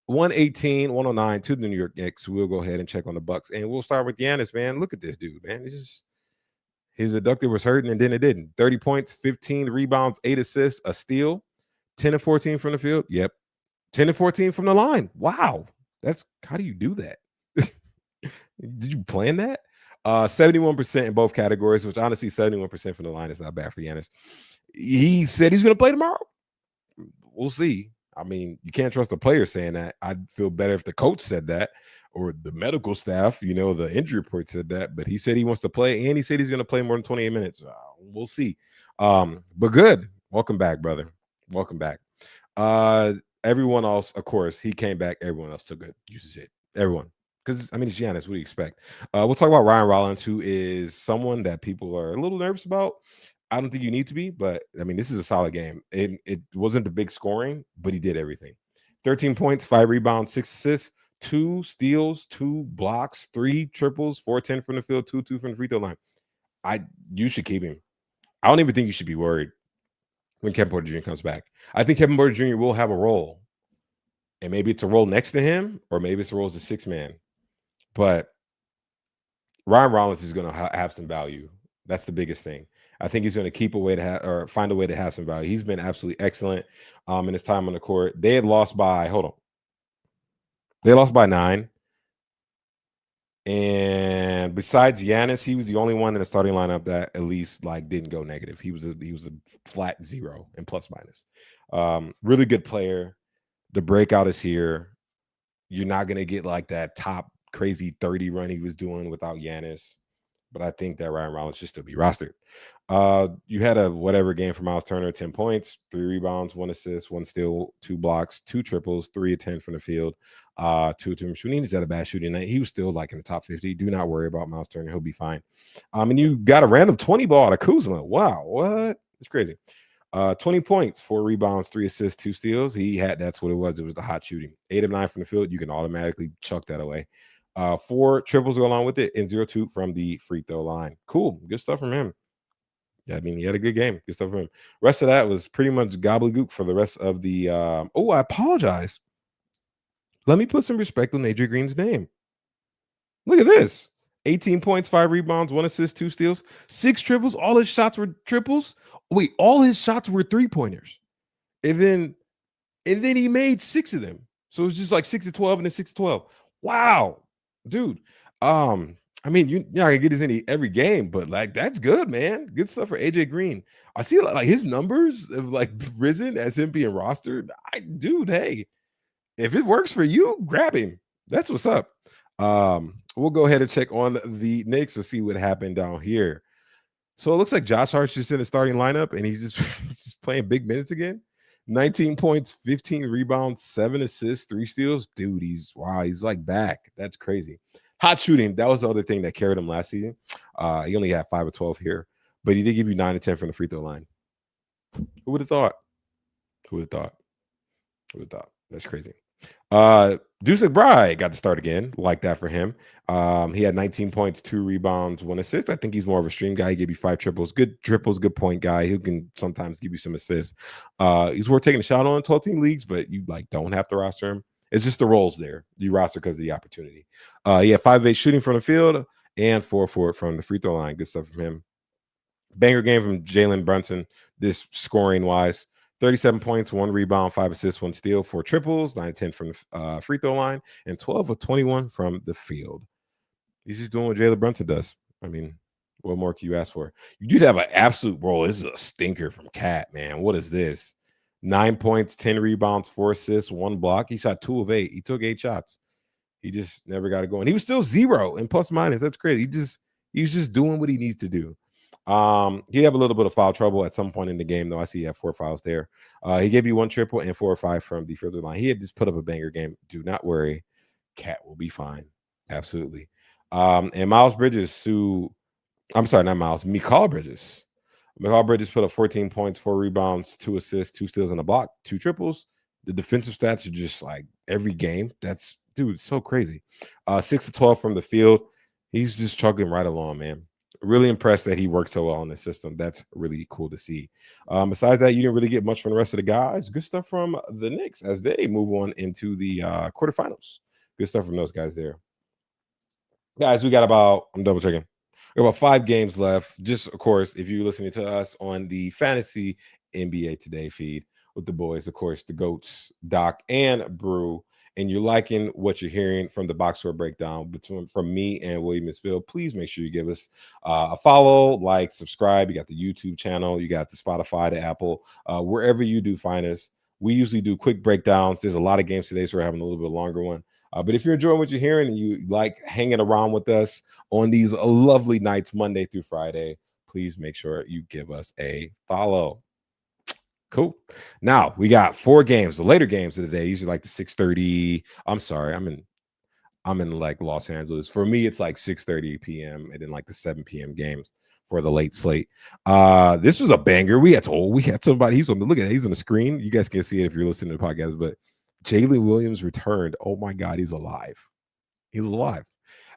118-109 to the New York Knicks. We'll go ahead and check on the Bucks, and we'll start with Giannis, man. Look at this dude, man. His adductor was hurting, and then it didn't. 30 points, 15 rebounds, 8 assists, a steal, 10 of 14 from the field. Yep. 10 of 14 from the line. Wow. How do you do that? Did you plan that? 71% in both categories, which honestly, 71% from the line is not bad for Giannis. He said he's going to play tomorrow. We'll see. I mean, you can't trust the player saying that. I'd feel better if the coach said that or the medical staff, the injury report said that. But he said he wants to play, and he said he's going to play more than 28 minutes. We'll see. But good. Welcome back, brother. Welcome back. Everyone else, of course, he came back. Everyone else took good usage. Everyone. Because, I mean, it's Giannis. What do you expect? We'll talk about Ryan Rollins, who is someone that people are a little nervous about. I don't think you need to be, but, I mean, this is a solid game. It wasn't the big scoring, but he did everything. 13 points, 5 rebounds, 6 assists, 2 steals, 2 blocks, 3 triples, 4-10 from the field, 2-2 from the free throw line. You should keep him. I don't even think you should be worried when Kevin Porter Jr. comes back. I think Kevin Porter Jr. will have a role. And maybe it's a role next to him, or maybe it's a role as a 6-man. But Ryan Rollins is going to have some value. That's the biggest thing. I think he's going to keep a way to or find a way to have some value. He's been absolutely excellent in his time on the court. They had lost by, they lost by 9. And besides Giannis, he was the only one in the starting lineup that at least didn't go negative. He was a flat 0 and plus minus. Really good player. The breakout is here. You're not going to get that top crazy 30 run he was doing without Giannis. But I think that Ryan Rollins should still be rostered. You had a whatever game for Miles Turner, 10 points, 3 rebounds, 1 assist, 1 steal, 2 blocks, 2 triples, 3 of 10 from the field, 2 of 10 shooting. He's had a bad shooting night. He was still in the top 50. Do not worry about Miles Turner. He'll be fine. And you got a random 20 ball out of Kuzma. Wow, what? It's crazy. 20 points, 4 rebounds, 3 assists, 2 steals. That's what it was. It was the hot shooting. 8 of 9 from the field. You can automatically chuck that away. 4 triples go along with it, and 0-2 from the free throw line. Cool. Good stuff from him. Yeah, I mean, he had a good game. Good stuff from him. Rest of that was pretty much gobbledygook for the rest of the I apologize. Let me put some respect on AJ Green's name. Look at this. 18 points, 5 rebounds, 1 assist, 2 steals, 6 triples. All his shots were triples. Wait, all his shots were 3-pointers. And then he made 6 of them. So it was just 6 of 12 and then 6 of 12. Wow. Dude. I mean, you're not gonna get this every game, but that's good, man. Good stuff for AJ Green. I see his numbers have risen as him being rostered. Dude, hey, if it works for you, grab him. That's what's up. We'll go ahead and check on the Knicks to see what happened down here. So it looks like Josh Hart's just in the starting lineup, and he's just playing big minutes again. 19 points, 15 rebounds, 7 assists, 3 steals. Dude, he's back. That's crazy. Hot shooting, that was the other thing that carried him last season. He only had 5 of 12 here, but he did give you 9 of 10 from the free throw line. Who would have thought? Who would have thought? Who would have thought? That's crazy. Deuce McBride got to start again, like that for him. He had 19 points, 2 rebounds, 1 assist. I think he's more of a stream guy. He gave you 5 triples, good point guy who can sometimes give you some assists. He's worth taking a shot on 12-team leagues, but you don't have to roster him. It's just the roles there. You roster because of the opportunity. He had 5 of 8 shooting from the field and 4 from the free throw line. Good stuff from him. Banger game from Jalen Brunson, this scoring wise. 37 points, 1 rebound, 5 assists, 1 steal, 4 triples, 9 of 10 from the free throw line, and 12 of 21 from the field. He's just doing what Jalen Brunson does. I mean, what more can you ask for? You did have an absolute roll. This is a stinker from Cat, man. What is this? 9 points, 10 rebounds, 4 assists, 1 block. He shot 2 of 8. He took 8 shots. He just never got it going. He was still 0 in plus minus. That's crazy. He's just doing what he needs to do. He have a little bit of foul trouble at some point in the game, though. I see he have 4 fouls there. He gave you 1 triple and 4 or 5 from the further line. He had just put up a banger game. Do not worry. Cat will be fine. Absolutely. And Miles Bridges, not Miles, Mikal Bridges. Mikal Bridges put up 14 points, 4 rebounds, 2 assists, 2 steals, and a block, 2 triples. The defensive stats are just like every game. That's, dude, so crazy. 6 of 12 from the field. He's just chugging right along, man. Really impressed that he works so well in the system. That's really cool to see. Besides that, you didn't really get much from the rest of the guys. Good stuff from the Knicks as they move on into the quarterfinals. Good stuff from those guys there. Guys, we got I'm double checking. We have about 5 games left. Just, of course, if you're listening to us on the Fantasy NBA Today feed with the boys, of course, the GOATs, Doc and Brew, and you're liking what you're hearing from the box score breakdown from me and William Spill, please make sure you give us a follow, like, subscribe. You got the YouTube channel, you got the Spotify, the Apple, wherever you do find us. We usually do quick breakdowns. There's a lot of games today, so we're having a little bit longer one. But if you're enjoying what you're hearing and you like hanging around with us on these lovely nights, Monday through Friday, please make sure you give us a follow. Cool. Now we got 4 games, the later games of the day. Usually like the 6:30. I'm sorry, I'm in like Los Angeles. For me, it's like 6:30 p.m. and then like the 7 p.m. games for the late slate. This was a banger. We had somebody. He's on the screen. You guys can't see it if you're listening to the podcast, but Jalen Williams returned. Oh my God, he's alive. He's alive.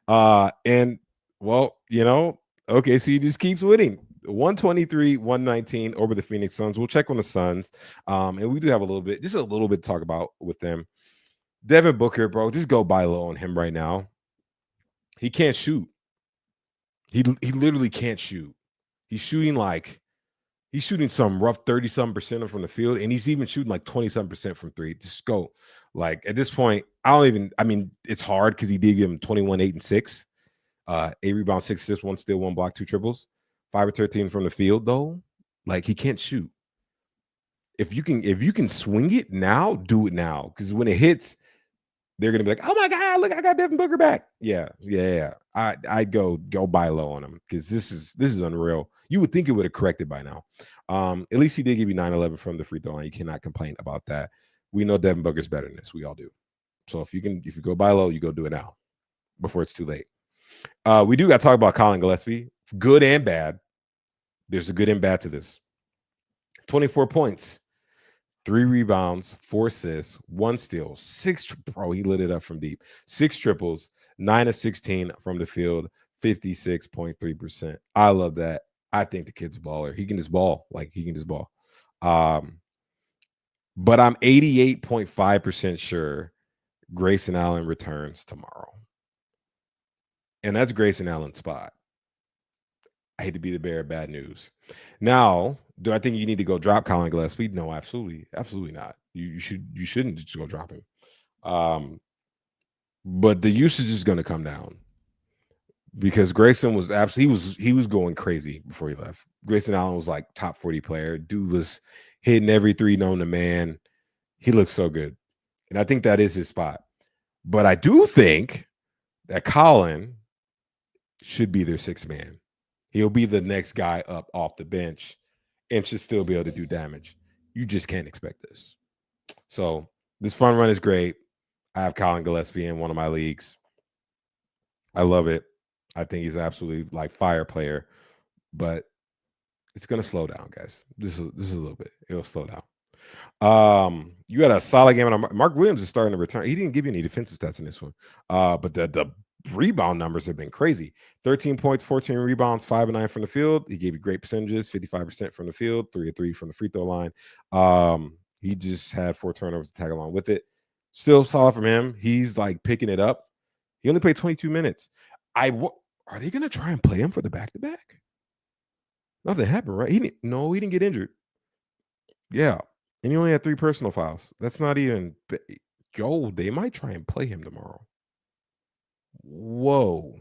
And well, OKC just keeps winning. 123, 119 over the Phoenix Suns. We'll check on the Suns. And we do have a little bit to talk about with them. Devin Booker, bro, just go buy low on him right now. He can't shoot. He literally can't shoot. He's shooting some rough 30-some% from the field, and he's even shooting like 20-some% from 3. Just go. Like at this point, it's hard because he did give him 21, 8, and 6. 8 rebounds, 6 assists, 1 steal, 1 block, 2 triples, 5 or 13 from the field, though. Like he can't shoot. If you can swing it now, do it now. Because when it hits, they're gonna be like, "Oh my God, look, I got Devin Booker back." Yeah. I'd go buy low on him because this is unreal. You would think it would have corrected by now. At least he did give you 9-11 from the free throw line. You cannot complain about that. We know Devin Booker's better than this. We all do. So if you go buy low, you go do it now before it's too late. We do got to talk about Colin Gillespie, good and bad. There's a good and bad to this. 24 points. 3 rebounds, 4 assists, 1 steal, 6. Bro, he lit it up from deep. 6 triples, 9 of 16 from the field, 56.3%. I love that. I think the kid's a baller. He can just ball. But I'm 88.5% sure Grayson Allen returns tomorrow. And that's Grayson Allen's spot. I hate to be the bearer of bad news. Now, do I think you need to go drop Colin Gillespie? No, absolutely not. You shouldn't just go drop him. But the usage is going to come down because Grayson was he was going crazy before he left. Grayson Allen was like top 40 player. Dude was hitting every 3 known to man. He looks so good, and I think that is his spot. But I do think that Colin should be their 6th man. He'll be the next guy up off the bench and should still be able to do damage. You just can't expect this. So this fun run is great. I have Colin Gillespie in one of my leagues. I love it. I think he's absolutely like fire player, but it's going to slow down, guys. This is a little bit. It'll slow down. You had a solid game. Mark Williams is starting to return. He didn't give you any defensive stats in this one, but the rebound numbers have been crazy. 13 points, 14 rebounds, 5 of 9 from the field. He gave you great percentages, 55% from the field, 3 of 3 from the free throw line. He just had 4 turnovers to tag along with it. Still solid from him. He's like picking it up. He only played 22 minutes. Are they going to try and play him for the back-to-back? Nothing happened, right? He didn't get injured. Yeah. And he only had 3 personal fouls. That's not even Joe, they might try and play him tomorrow. Whoa.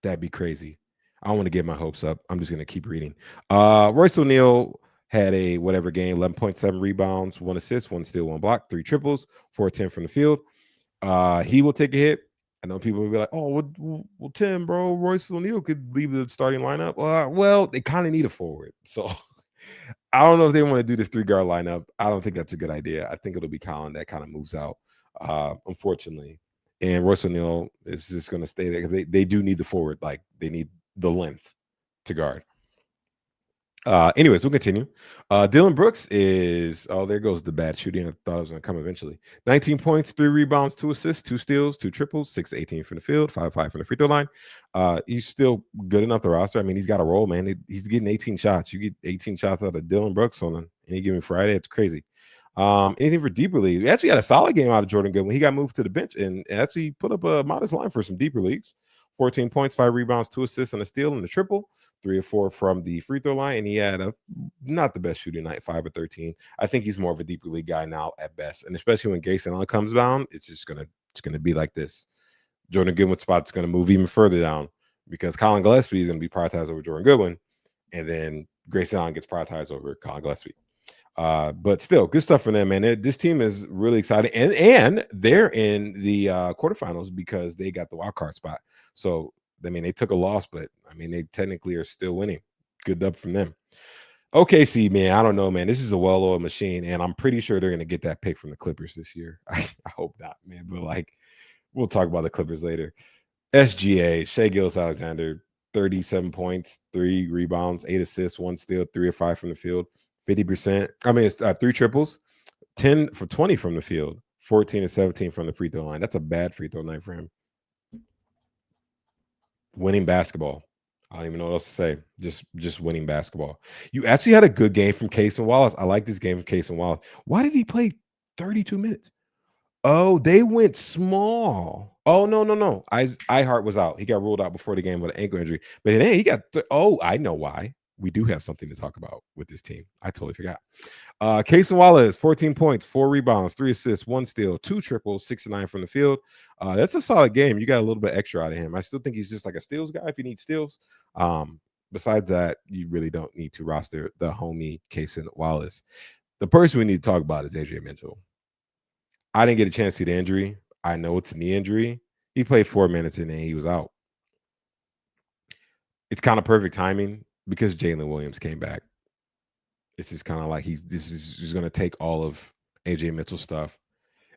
That'd be crazy. I don't want to get my hopes up. I'm just going to keep reading. Royce O'Neal had a whatever game, 11.7 rebounds, 1 assist, 1 steal, 1 block, 3 triples, 4-10 from the field. He will take a hit. I know people will be like, "Oh, well, Tim, bro, Royce O'Neal could leave the starting lineup." Well, they kind of need a forward, so I don't know if they want to do this 3-guard lineup. I don't think that's a good idea. I think it'll be Colin that kind of moves out, unfortunately. And Royce O'Neal is just going to stay there because they do need the forward. Like they need the length to guard. Anyways, we'll continue. Dylan Brooks is there goes the bad shooting. I thought it was going to come eventually. 19 points, 3 rebounds, 2 assists, 2 steals, 2 triples, 6-18 from the field, 5-5 from the free throw line. He's still good enough to roster. I mean, he's got a role, man. He's getting 18 shots. You get 18 shots out of Dylan Brooks on any given Friday. It's crazy. Anything for deeper league? We actually had a solid game out of Jordan Goodwin. He got moved to the bench and actually put up a modest line for some deeper leagues. 14 points, 5 rebounds, 2 assists, and a steal and a triple. 3 or 4 from the free throw line, and he had not the best shooting night, 5 or 13. I think he's more of a deeper league guy now at best, and especially when Grayson Allen comes down, it's gonna be like this. Jordan Goodwin's spot's gonna move even further down because Colin Gillespie is gonna be prioritized over Jordan Goodwin, and then Grayson Allen gets prioritized over Colin Gillespie. But still, good stuff for them, man. This team is really exciting, and they're in the quarterfinals because they got the wild card spot. So I mean, they took a loss, but I mean, they technically are still winning. Good up from them. OKC, man, I don't know, man. This is a well-oiled machine, and I'm pretty sure they're going to get that pick from the Clippers this year. I hope not, man. But like, we'll talk about the Clippers later. SGA, Shai Gilgeous-Alexander, 37 points, 3 rebounds, 8 assists, 1 steal, 3 or 5 from the field, 50%. I mean, it's 3 triples, 10 for 20 from the field, 14 and 17 from the free throw line. That's a bad free throw night for him. Winning basketball. I don't even know what else to say. Just winning basketball. You actually had a good game from Cason Wallace. I like this game from Cason Wallace. Why did he play 32 minutes? Oh, they went small. Oh, no. Ihart was out. He got ruled out before the game with an ankle injury. But then he got I know why. We do have something to talk about with this team. I totally forgot. Cason Wallace, 14 points, 4 rebounds, 3 assists, 1 steal, 2 triples, 6 and 9 from the field. That's a solid game. You got a little bit extra out of him. I still think he's just like a steals guy if you need steals. Besides that, you really don't need to roster the homie Cason Wallace. The person we need to talk about is AJ Mitchell. I didn't get a chance to see the injury. I know it's a knee injury. He played 4 minutes and then he was out. It's kind of perfect timing because Jalen Williams came back. It's just kind of like this is going to take all of AJ Mitchell's stuff.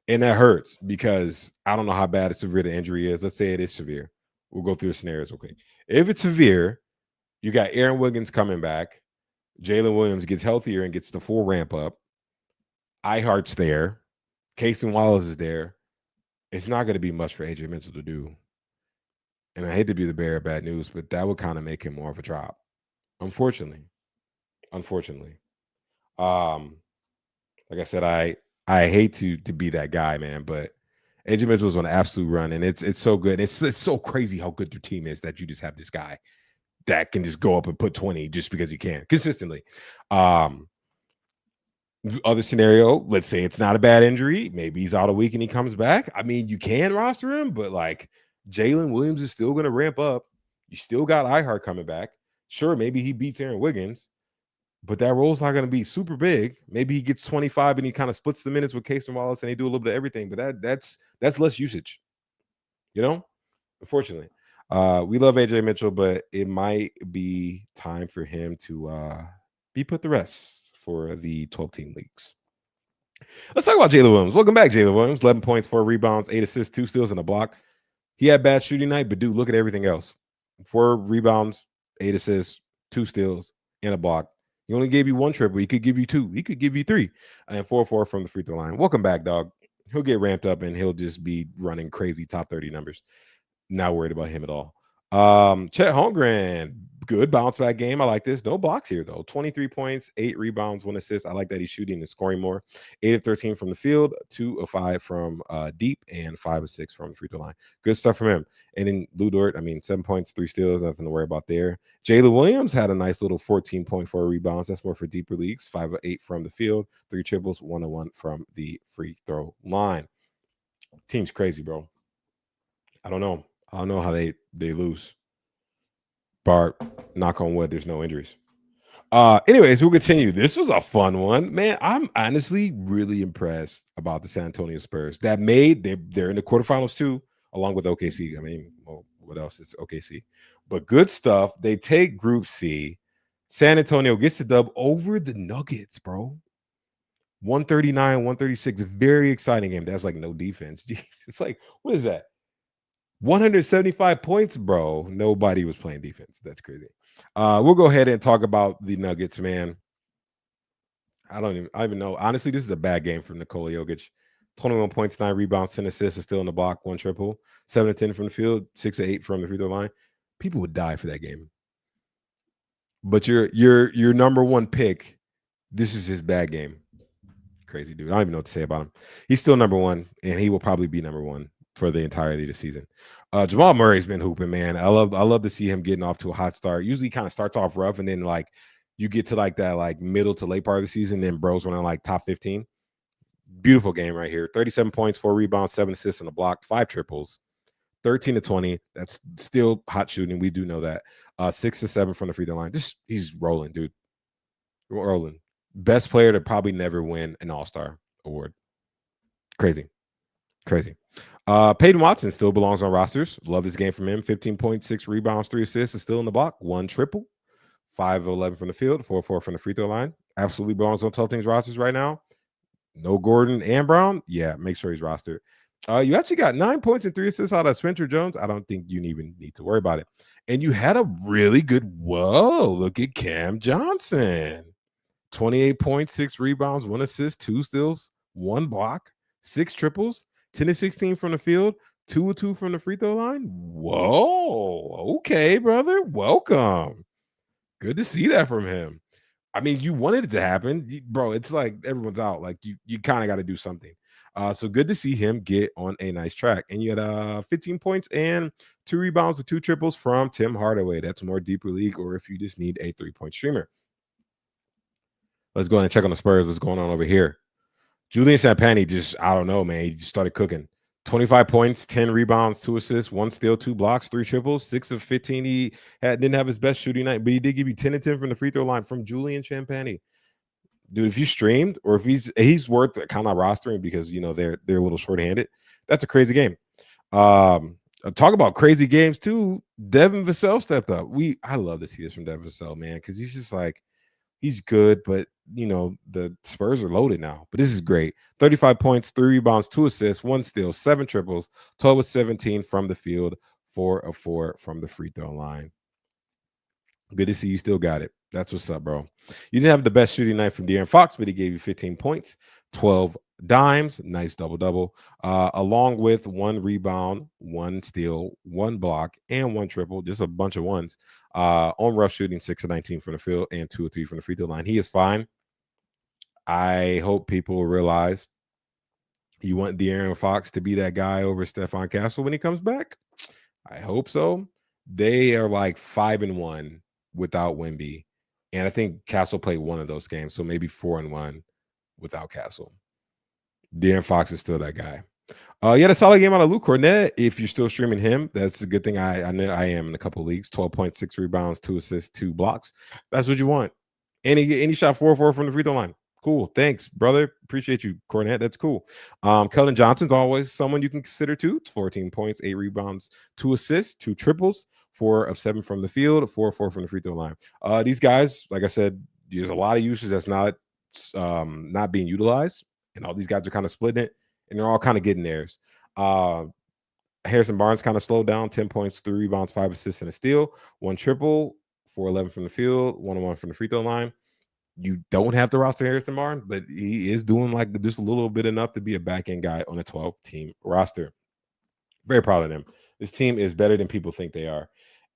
And that hurts because I don't know how bad severe the injury is. Let's say it is severe. We'll go through the scenarios. Okay. If it's severe, you got Aaron Wiggins coming back. Jalen Williams gets healthier and gets the full ramp up. Ihart's there. Cason Wallace is there. It's not going to be much for AJ Mitchell to do. And I hate to be the bearer of bad news, but that would kind of make him more of a drop. Unfortunately. Like I said, I hate to be that guy, man, but AJ Mitchell was on an absolute run, and it's so good. It's so crazy how good your team is that you just have this guy that can just go up and put 20 just because he can consistently. Other scenario, let's say it's not a bad injury. Maybe he's out a week and he comes back. I mean, you can roster him, but like Jalen Williams is still going to ramp up. You still got Ihart coming back. Sure, maybe he beats Aaron Wiggins, but that role's not going to be super big. Maybe he gets 25 and he kind of splits the minutes with Cason Wallace and they do a little bit of everything, but that's less usage, unfortunately. We love AJ Mitchell, but it might be time for him to be put to rest for the 12-team leagues. Let's talk about Jalen Williams. Welcome back, Jalen Williams. 11 points, 4 rebounds, 8 assists, 2 steals, and a block. He had bad shooting night, but dude, look at everything else. 4 rebounds, 8 assists, 2 steals, and a block. He only gave you 1 triple. He could give you 2. He could give you 3. And 4-4 from the free throw line. Welcome back, dog. He'll get ramped up, and he'll just be running crazy top 30 numbers. Not worried about him at all. Chet Holmgren, good bounce back game. I like this. No blocks here, though. 23 points, 8 rebounds, 1 assist. I like that he's shooting and scoring more. 8 of 13 from the field, 2 of 5 from deep, and 5 of 6 from the free throw line. Good stuff from him. And then Lou Dort, 7 points, 3 steals, nothing to worry about there. Jalen Williams had a nice little 14.4 rebounds. That's more for deeper leagues. 5 of 8 from the field, 3 triples, 1 of 1 from the free throw line. Team's crazy, bro. I don't know. I don't know how they lose. Bart, knock on wood, there's no injuries. Anyways, we'll continue. This was a fun one, man. I'm honestly really impressed about the San Antonio Spurs. They're in the quarterfinals too, along with OKC. Well, what else? It's OKC, but good stuff. They take Group C. San Antonio gets the dub over the Nuggets, bro. 139, 136. Very exciting game. That's like no defense. Jeez, it's like, what is that? 175 points, bro. Nobody was playing defense. That's crazy. We'll go ahead and talk about the Nuggets, man. I don't even know. Honestly, this is a bad game from Nikola Jokic. 21 points, 9 rebounds, 10 assists, is still in the block, 1 triple, 7 of 10 from the field, 6 of 8 from the free throw line. People would die for that game. But your number one pick, this is his bad game. Crazy dude. I don't even know what to say about him. He's still number one, and he will probably be number one for the entirety of the season. Jamal Murray's been hooping, man. I love to see him getting off to a hot start. Usually kind of starts off rough, and then like you get to like that like middle to late part of the season, then bro's running like top 15. Beautiful game right here. 37 points, 4 rebounds, 7 assists on the block, 5 triples, 13 to 20. That's still hot shooting. We do know that. 6 to 7 from the free throw line. He's rolling, dude. Rolling. Best player to probably never win an All-Star award. Crazy. Peyton Watson still belongs on rosters. Love this game from him. 15.6 rebounds, 3 assists, is still in the block, 1 triple, 5 of 11 from the field, 4 of 4 from the free throw line. Absolutely belongs on 12 teams rosters right now. No Gordon and Brown. Yeah, make sure he's rostered. You actually got 9 points and 3 assists out of Spencer Jones. I don't think you even need to worry about it. And you had a really good, look at Cam Johnson. 28 points, 6 rebounds, 1 assist, 2 steals, 1 block, 6 triples, 10 to 16 from the field, 2 of 2 from the free throw line. Whoa. Okay, brother. Welcome. Good to see that from him. You wanted it to happen. Bro, it's like everyone's out. Like you kind of got to do something. So good to see him get on a nice track. And you had 15 points and 2 rebounds with 2 triples from Tim Hardaway. That's more deeper league, or if you just need a 3-point streamer. Let's go ahead and check on the Spurs. What's going on over here? Julian Champagny I don't know, man. He just started cooking. 25 points, 10 rebounds, 2 assists, 1 steal, 2 blocks, 3 triples, 6 of 15. He didn't have his best shooting night, but he did give you 10 and 10 from the free throw line from Julian Champagny. Dude, if you streamed, or if he's worth kind of rostering because they're a little short-handed. That's a crazy game. Talk about crazy games too. Devin Vassell stepped up. I love to see this from Devin Vassell, man, because he's just like, he's good, but the Spurs are loaded now. But this is great. 35 points, 3 rebounds, 2 assists, 1 steal, 7 triples, 12 of 17 from the field, 4 of 4 from the free throw line. Good to see you still got it. That's what's up, bro. You didn't have the best shooting night from De'Aaron Fox, but he gave you 15 points, 12 dimes, nice double-double, along with 1 rebound, 1 steal, 1 block, and 1 triple, just a bunch of ones. On rough shooting, 6 of 19 from the field and 2 of 3 from the free throw line. He is fine. I hope people realize you want De'Aaron Fox to be that guy over Stephon Castle when he comes back. I hope so. They are like 5-1 without Wemby, and I think Castle played one of those games, so maybe 4-1 without Castle. De'Aaron Fox is still that guy. You had a solid game out of Luke Cornett. If you're still streaming him, that's a good thing. I know I am in a couple of leagues. 12.6 rebounds, 2 assists, 2 blocks. That's what you want. And he shot 4-4 from the free throw line. Cool. Thanks, brother. Appreciate you, Cornett. That's cool. Kellen Johnson's always someone you can consider too. It's 14 points, 8 rebounds, 2 assists, 2 triples, 4 of 7 from the field, 4 of 4 from the free throw line. These guys, like I said, there's a lot of uses that's not being utilized, and all these guys are kind of splitting it, and they're all kind of getting theirs. Harrison Barnes kind of slowed down. 10 points, 3 rebounds, 5 assists, and a steal, 1 triple, 4-11 from the field, 1-1 from the free throw line. You don't have to roster Harrison Barnes, but he is doing like just a little bit enough to be a back-end guy on a 12-team roster. Very proud of them. This team is better than people think they are.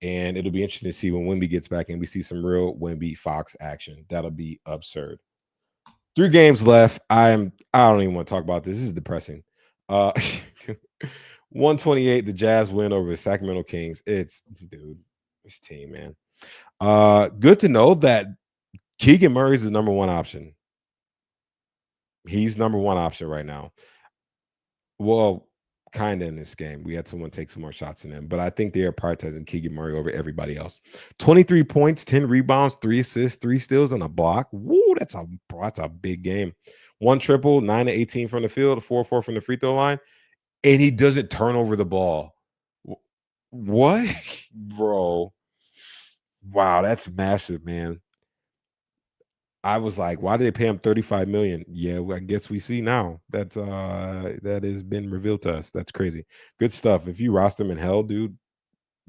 And it'll be interesting to see when Wemby gets back and we see some real Wemby Fox action. That'll be absurd. 3 games left. I don't even want to talk about this. This is depressing. 128, the Jazz win over the Sacramento Kings. Dude, this team, man. Good to know that Keegan Murray is the number one option. He's number one option right now. Well, kind of in this game. We had someone take some more shots in them, but I think they are prioritizing Keegan Murray over everybody else. 23 points, 10 rebounds, 3 assists, 3 steals, and a block. Woo, that's a big game. 1 triple, 9 to 18 from the field, 4-4 from the free throw line, and he doesn't turn over the ball. What? Bro. Wow, that's massive, man. I was like, why did they pay him 35 million? Yeah, well, I guess we see now that that has been revealed to us. That's crazy. Good stuff. If you roster him in hell, dude,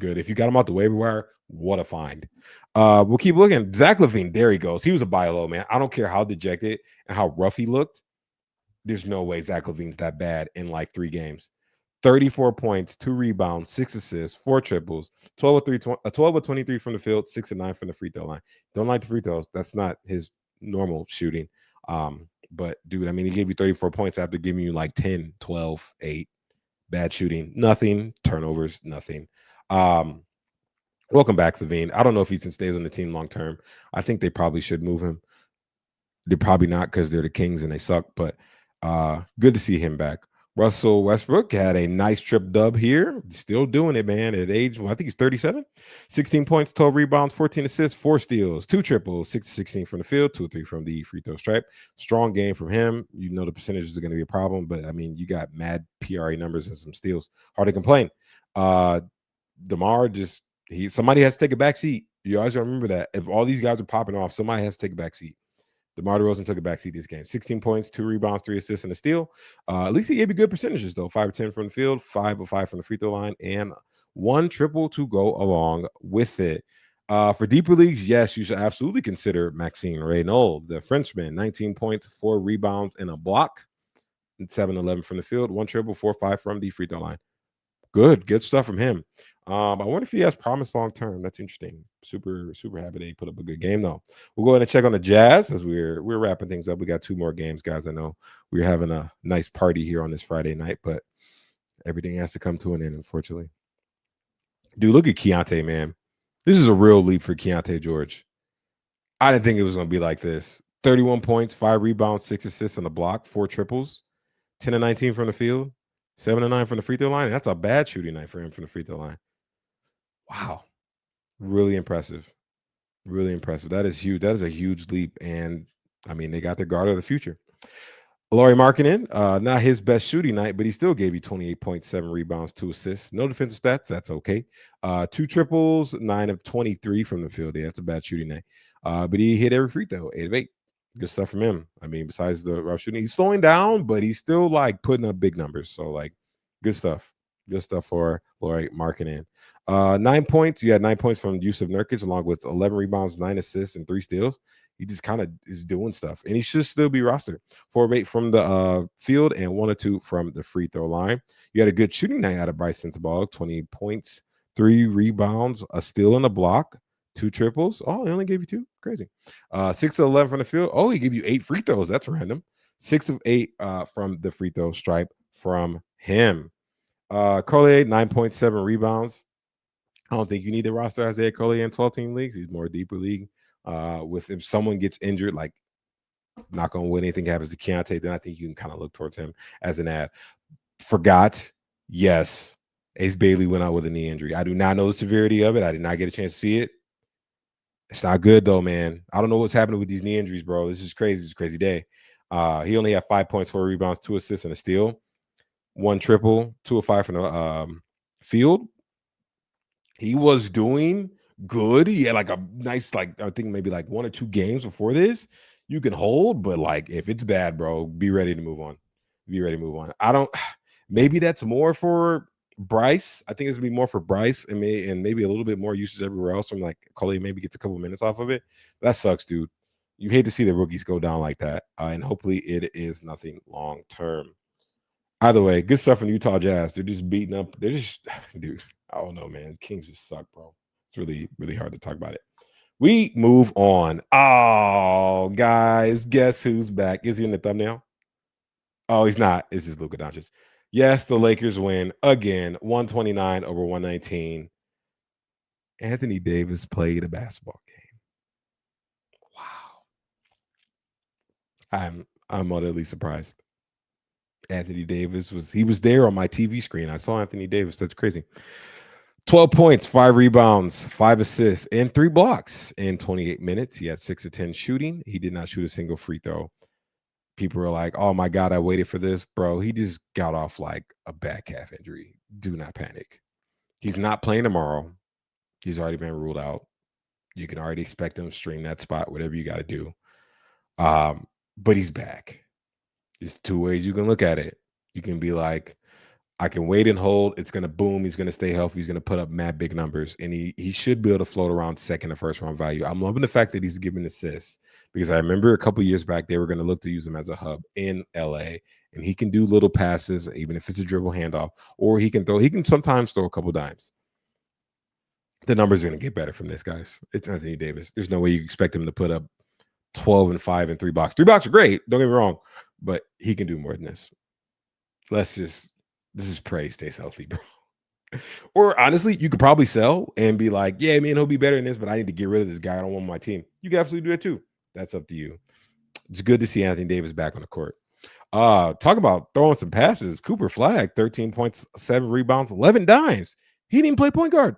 good. If you got him out the waiver wire, what a find. We'll keep looking. Zach LaVine, there he goes. He was a buy low, man. I don't care how dejected and how rough he looked. There's no way Zach LaVine's that bad in like 3 games. 34 points, 2 rebounds, 6 assists, 4 triples, 12 of 23 from the field, 6 of 9 from the free throw line. Don't like the free throws. That's not his normal shooting. But dude, I mean, he gave you 34 points after giving you like 10, 12, 8. Bad shooting, nothing. Turnovers, nothing. Welcome back, LaVine. I don't know if he stays on the team long term. I think they probably should move him. They're probably not because they're the Kings and they suck, but good to see him back. Russell Westbrook had a nice trip dub here. Still doing it, man. At age, well, I think he's 37. 16 points, 12 rebounds, 14 assists, 4 steals, 2 triples, 6 to 16 from the field, 2 or 3 from the free throw stripe. Strong game from him. You know the percentages are going to be a problem, but I mean, you got mad PRA numbers and some steals. Hard to complain. DeMar somebody has to take a back seat. You always remember that. If all these guys are popping off, somebody has to take a back seat. DeMar DeRozan took a backseat this game. 16 points, 2 rebounds, 3 assists, and a steal. At least he gave you good percentages, though. 5 of 10 from the field, 5 of 5 from the free throw line, and 1 triple to go along with it. For deeper leagues, yes, you should absolutely consider Maxime Reynaud, the Frenchman. 19 points, 4 rebounds, and a block. 7-11 from the field, 1 triple, 4-5 from the free throw line. Good stuff from him. I wonder if he has promise long term. That's interesting. Super happy that he put up a good game, though. We'll go ahead and check on the Jazz as we're wrapping things up. We got 2 more games, guys. I know we're having a nice party here on this Friday night, but everything has to come to an end, unfortunately. Dude, look at Keontae, man. This is a real leap for Keontae George. I didn't think it was going to be like this. 31 points, 5 rebounds, 6 assists on the block, 4 triples, 10 of 19 from the field, 7 of 9 from the free throw line. And that's a bad shooting night for him from the free throw line. Wow. Really impressive. Really impressive. That is huge. That is a huge leap. And I mean, they got their guard of the future. Lauri Markkanen, not his best shooting night, but he still gave you 28.7 rebounds, 2 assists. No defensive stats. That's okay. 2 triples, 9 of 23 from the field. Yeah, that's a bad shooting night. But he hit every free throw, 8 of 8. Good stuff from him. I mean, besides the rough shooting, he's slowing down, but he's still like putting up big numbers. So, like, good stuff. Good stuff for Lauri Markkanen. 9 points. You had 9 points from Yusuf Nurkic, along with 11 rebounds, 9 assists, and 3 steals. He just kind of is doing stuff, and he should still be rostered. 4 of 8 from the field and 1 or 2 from the free throw line. You had a good shooting night out of Bryce Sensabaugh, 20 points, 3 rebounds, a steal and a block, 2 triples. Oh, he only gave you 2. Crazy. 6 of 11 from the field. Oh, he gave you 8 free throws. That's random. 6 of 8 from the free throw stripe from him. Collier, 9.7 rebounds. I don't think you need to roster Isaiah Collier in 12-team leagues. He's more deeper league. With if someone gets injured, like not going to win, anything happens to Keontae, then I think you can kind of look towards him as an ad. Forgot, yes, Ace Bailey went out with a knee injury. I do not know the severity of it. I did not get a chance to see it. It's not good though, man. I don't know what's happening with these knee injuries, bro. This is crazy. It's a crazy day. He only had 5 points, 4 rebounds, 2 assists, and a steal. 1 triple, 2 of 5 from the field. He was doing good. He had like a nice, like I think maybe like 1 or 2 games before this. You can hold, but like if it's bad, bro, be ready to move on. Be ready to move on. Maybe that's more for Bryce. I think it's gonna be more for Bryce and maybe a little bit more usage everywhere else. From like Coley maybe gets a couple minutes off of it. That sucks, dude. You hate to see the rookies go down like that. And hopefully it is nothing long term. Either way, good stuff from Utah Jazz. They're just beating up. They're just, dude, I don't know, man. Kings just suck, bro. It's really, really hard to talk about it. We move on. Oh, guys, guess who's back? Is he in the thumbnail? Oh, he's not. It's just Luka Doncic. Yes, the Lakers win again, 129 over 119. Anthony Davis played a basketball game. Wow. I'm utterly surprised. Anthony Davis was there on my TV screen. I saw Anthony Davis. That's crazy. 12 points, 5 rebounds, 5 assists, and 3 blocks in 28 minutes. He had 6 of 10 shooting. He did not shoot a single free throw. People were like, oh my God, I waited for this. Bro, he just got off like a bad calf injury. Do not panic. He's not playing tomorrow. He's already been ruled out. You can already expect him to stream that spot, whatever you got to do. But he's back. There's 2 ways you can look at it. You can be like, I can wait and hold. It's going to boom. He's going to stay healthy. He's going to put up mad big numbers. And he should be able to float around second or first round value. I'm loving the fact that he's giving assists because I remember a couple years back, they were going to look to use him as a hub in LA. And he can do little passes, even if it's a dribble handoff, or he can sometimes throw a couple dimes. The numbers are going to get better from this, guys. It's Anthony Davis. There's no way you expect him to put up 12 and 5 and 3 blocks. 3 blocks are great. Don't get me wrong, but he can do more than this. This is pray stays healthy, bro. Or honestly, you could probably sell and be like, yeah, man, he'll be better than this, but I need to get rid of this guy. I don't want my team. You can absolutely do that too. That's up to you. It's good to see Anthony Davis back on the court. Talk about throwing some passes. Cooper Flag, 13 points, 7 rebounds, 11 dimes. He didn't even play point guard.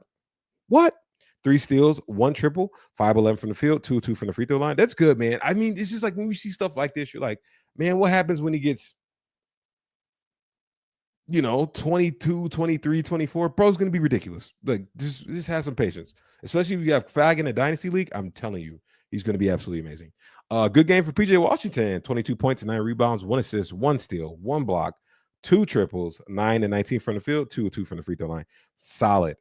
What? 3 steals, 1 triple, 5-11 from the field, 2-2 from the free throw line. That's good, man. I mean, it's just like when you see stuff like this, you're like, man, what happens when he gets 22, 23, 24, bro's going to be ridiculous. Like, just have some patience, especially if you have Fag in a dynasty league. I'm telling you, he's going to be absolutely amazing. Good game for PJ Washington, 22 points and 9 rebounds, 1 assist, 1 steal, 1 block, 2 triples, 9 and 19 from the field, 2-2 from the free throw line. Solid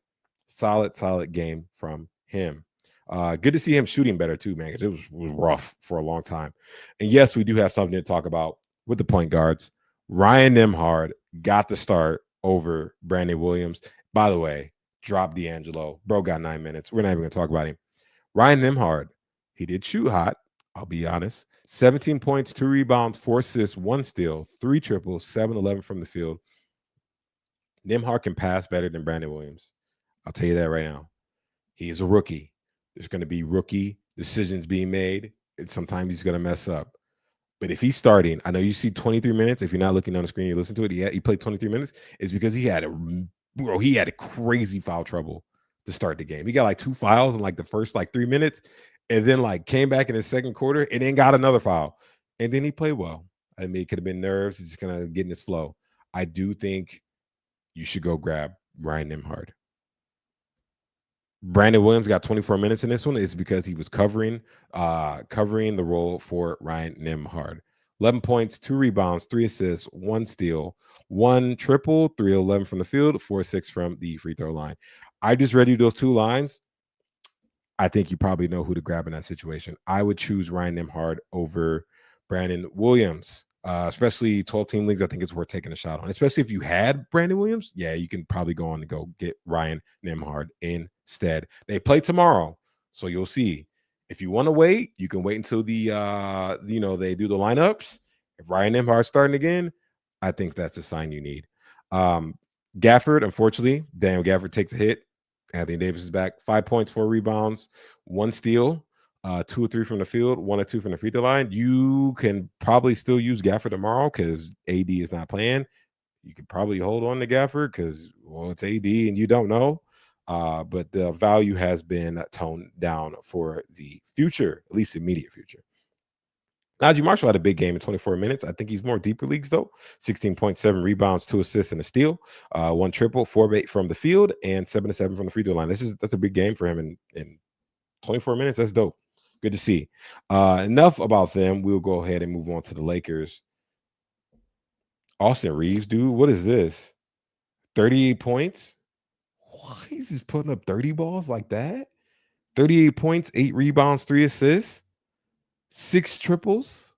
game from him. Good to see him shooting better too, man, because it was rough for a long time. And yes, we do have something to talk about with the point guards. Ryan Nembhard got the start over Brandon Williams. By the way, drop D'Angelo. Bro got 9 minutes. We're not even going to talk about him. Ryan Nembhard, he did shoot hot, I'll be honest. 17 points, 2 rebounds, 4 assists, 1 steal, 3 triples, 7-11 from the field. Nembhard can pass better than Brandon Williams. I'll tell you that right now. He is a rookie. There's going to be rookie decisions being made, and sometimes he's going to mess up. But if he's starting, I know you see 23 minutes. If you're not looking on the screen, you listen to it. He played 23 minutes. It's because he had a crazy foul trouble to start the game. He got like 2 fouls in like the first like 3 minutes, and then like came back in the second quarter and then got another foul. And then he played well. I mean, it could have been nerves. He's just kind of getting his flow. I do think you should go grab Ryan Nembhard. Brandon Williams got 24 minutes in this one. It's because he was covering the role for Ryan Nembhard. 11 points, 2 rebounds, 3 assists, 1 steal, 1 triple, 3-11 from the field, 4-6 from the free throw line. I just read you those 2 lines. I think you probably know who to grab in that situation. I would choose Ryan Nembhard over Brandon Williams. Especially 12-team leagues, I think it's worth taking a shot on. Especially if you had Brandon Williams, yeah, you can probably go on to go get Ryan Nembhard instead. They play tomorrow, so you'll see. If you want to wait, you can wait until the they do the lineups. If Ryan Nembhard's starting again, I think that's a sign you need. Gafford, unfortunately, Daniel Gafford takes a hit. Anthony Davis is back. 5 points, 4 rebounds, 1 steal. 2 or 3 from the field, 1 or 2 from the free throw line. You can probably still use Gafford tomorrow because AD is not playing. You could probably hold on to Gafford because, well, it's AD and you don't know. But the value has been toned down for the future, at least immediate future. Najee Marshall had a big game in 24 minutes. I think he's more deeper leagues, though. 16.7 rebounds, 2 assists, and a steal. 1 triple, 4 from the field, and 7-7 from the free throw line. That's a big game for him in 24 minutes. That's dope. Good to see. Enough about them. We'll go ahead and move on to the Lakers. Austin Reeves, dude, what is this? 38 points? Why is he putting up 30 balls like that? 38 points, 8 rebounds, 3 assists, 6 triples,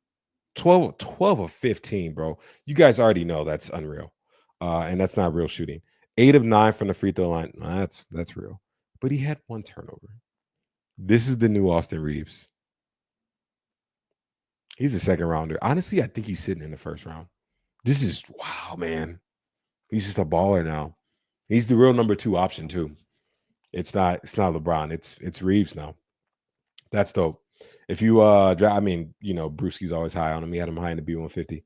12 of 15, bro. You guys already know that's unreal. And that's not real shooting. 8 of 9 from the free throw line. That's real. but he had 1 turnover. This is the new Austin Reeves. He's a second rounder. Honestly, I think he's sitting in the first round. This is wow, man. He's just a baller now. He's the real number 2 option too. It's not LeBron. It's Reeves now. That's dope. If you I mean, Brewski's always high on him. He had him high in the B150.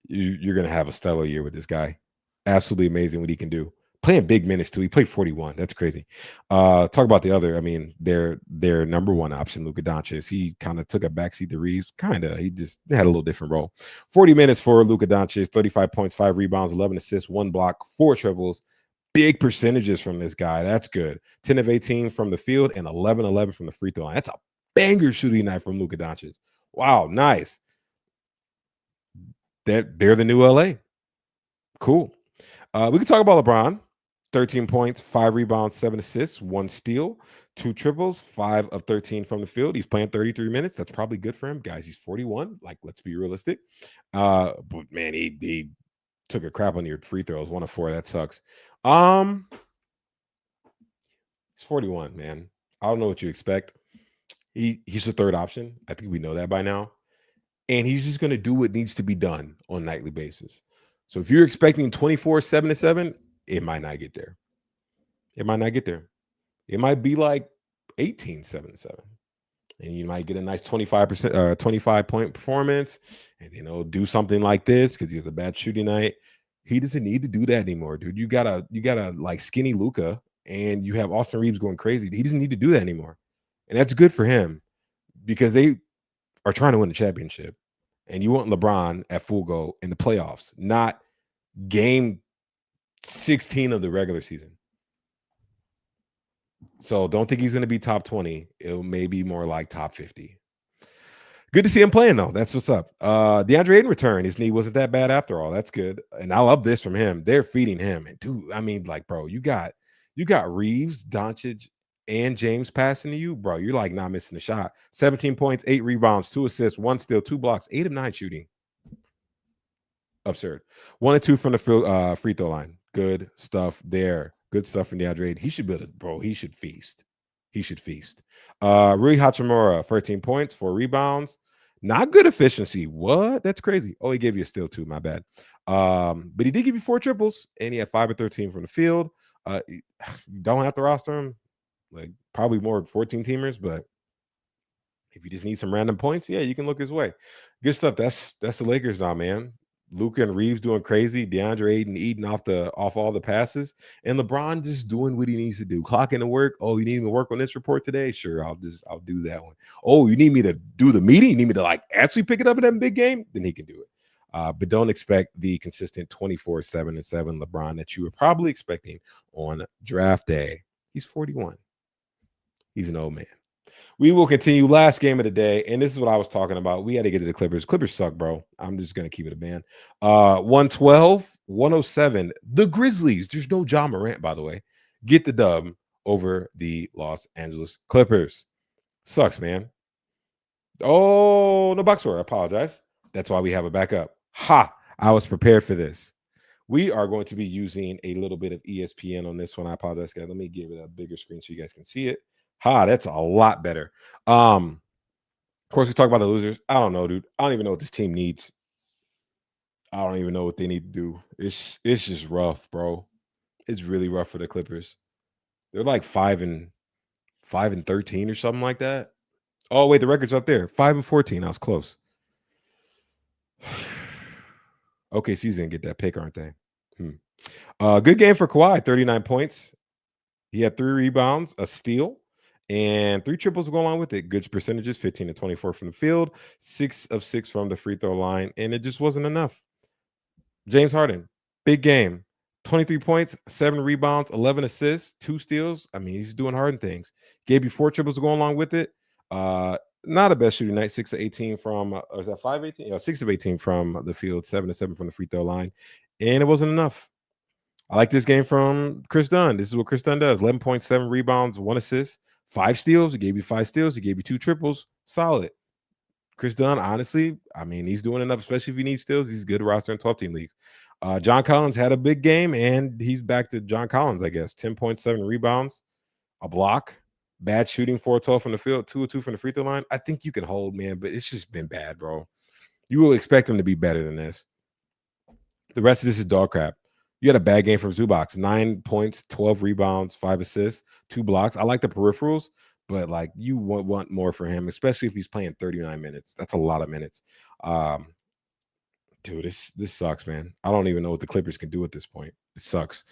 You're gonna have a stellar year with this guy. Absolutely amazing what he can do. Playing big minutes too. He played 41. That's crazy. Talk about the other. I mean, their number 1 option, Luka Doncic. He kind of took a backseat to Reeves. He just had a little different role. 40 minutes for Luka Doncic. 35 points, 5 rebounds, 11 assists, 1 block, 4 triples. Big percentages from this guy. That's good. 10 of 18 from the field and 11 from the free throw line. That's a banger shooting night from Luka Doncic. Wow, nice. They're the new LA. Cool. We can talk about LeBron. 13 points, 5 rebounds, 7 assists, 1 steal, 2 triples, 5 of 13 from the field. He's playing 33 minutes. That's probably good for him. Guys, he's 41. Like, let's be realistic. But man, he took a crap on your free throws. 1 of 4. That sucks. He's 41, man. I don't know what you expect. He's the third option. I think we know that by now. And he's just going to do what needs to be done on a nightly basis. So if you're expecting 24, 7-7, it might not get there. It might not get there. It might be like 18, 7-7. And you might get a nice 25-point performance and, do something like this because he has a bad shooting night. He doesn't need to do that anymore, dude. You gotta like skinny Luka, and you have Austin Reeves going crazy. He doesn't need to do that anymore. And that's good for him because they are trying to win the championship. And you want LeBron at full go in the playoffs, not game 16 of the regular season. So don't think he's going to be top 20. It may be more like top 50. Good to see him playing, though. That's what's up. DeAndre Ayton return. His knee wasn't that bad after all. That's good. And I love this from him. They're feeding him. And dude, I mean, like, bro, you got Reeves, Doncic, and James passing to you, bro. You're like not missing a shot. 17 points, 8 rebounds, 2 assists, 1 steal, 2 blocks, 8 of 9 shooting. Absurd. 1 and 2 from the free throw line. Good stuff there. Good stuff from DeAndre Ayton. He should build it, bro. He should feast. He should feast. Rui Hachimura, 13 points, 4 rebounds. Not good efficiency. What? That's crazy. Oh, he gave you a steal too. My bad. But he did give you 4 triples, and he had 5 of 13 from the field. You don't have to roster him. Like probably more 14 teamers, but if you just need some random points, yeah, you can look his way. Good stuff. That's the Lakers now, man. Luka and Reeves doing crazy. DeAndre Ayton eating off all the passes, and LeBron just doing what he needs to do. Clocking to work. Oh, you need me to work on this report today? Sure, I'll do that one. Oh, you need me to do the meeting? You need me to like actually pick it up in that big game? Then he can do it. But don't expect the consistent 24/7 LeBron that you were probably expecting on draft day. He's 41. He's an old man. We will continue. Last game of the day, and this is what I was talking about. We had to get to the Clippers. Clippers suck, bro. I'm just going to keep it a band. 112-107. The Grizzlies, there's no Ja Morant, by the way, get the dub over the Los Angeles Clippers. Sucks, man. Oh, no box score. I apologize. That's why we have a backup. Ha! I was prepared for this. We are going to be using a little bit of ESPN on this one. I apologize, guys. Let me give it a bigger screen so you guys can see it. That's a lot better. Of course, we talk about the losers. I don't know, dude. I don't even know what this team needs. I don't even know what they need to do. It's just rough, bro. It's really rough for the Clippers. They're like 5-13 or something like that. Oh, wait, the record's up there. 5-14. I was close. Okay, so he's gonna get that pick, aren't they? Good game for Kawhi. 39 points. He had 3 rebounds, a steal, and 3 triples to go along with it. Good percentages, 15 to 24 from the field, 6 of 6 from the free throw line, and it just wasn't enough. James Harden, big game. 23 points, 7 rebounds, 11 assists, 2 steals. I mean, he's doing Harden things. Gave you 4 triples to go along with it. Not a best shooting night. 6 of 18 from, or is that 5-18? Yeah, 6 of 18 from the field, 7 of 7 from the free throw line, and it wasn't enough. I like this game from Chris Dunn. This is what Chris Dunn does. 11.7 rebounds, 1 assist, 5 steals. He gave you 5 steals. He gave you 2 triples. Solid. Chris Dunn, honestly, I mean, he's doing enough, especially if he needs steals. He's good roster in 12-team leagues. John Collins had a big game, and he's back to John Collins, I guess. 10.7 rebounds. a block, bad shooting, 4-12 from the field, 2-2 from the free throw line. I think you can hold, man, but it's just been bad, bro. You will expect him to be better than this. The rest of this is dog crap. You had a bad game from Zubac. 9 points, 12 rebounds, 5 assists, 2 blocks. I like the peripherals, but like you want more for him, especially if he's playing 39 minutes. That's a lot of minutes. Um, Dude, this sucks, man. I don't even know what the Clippers can do at this point. It sucks.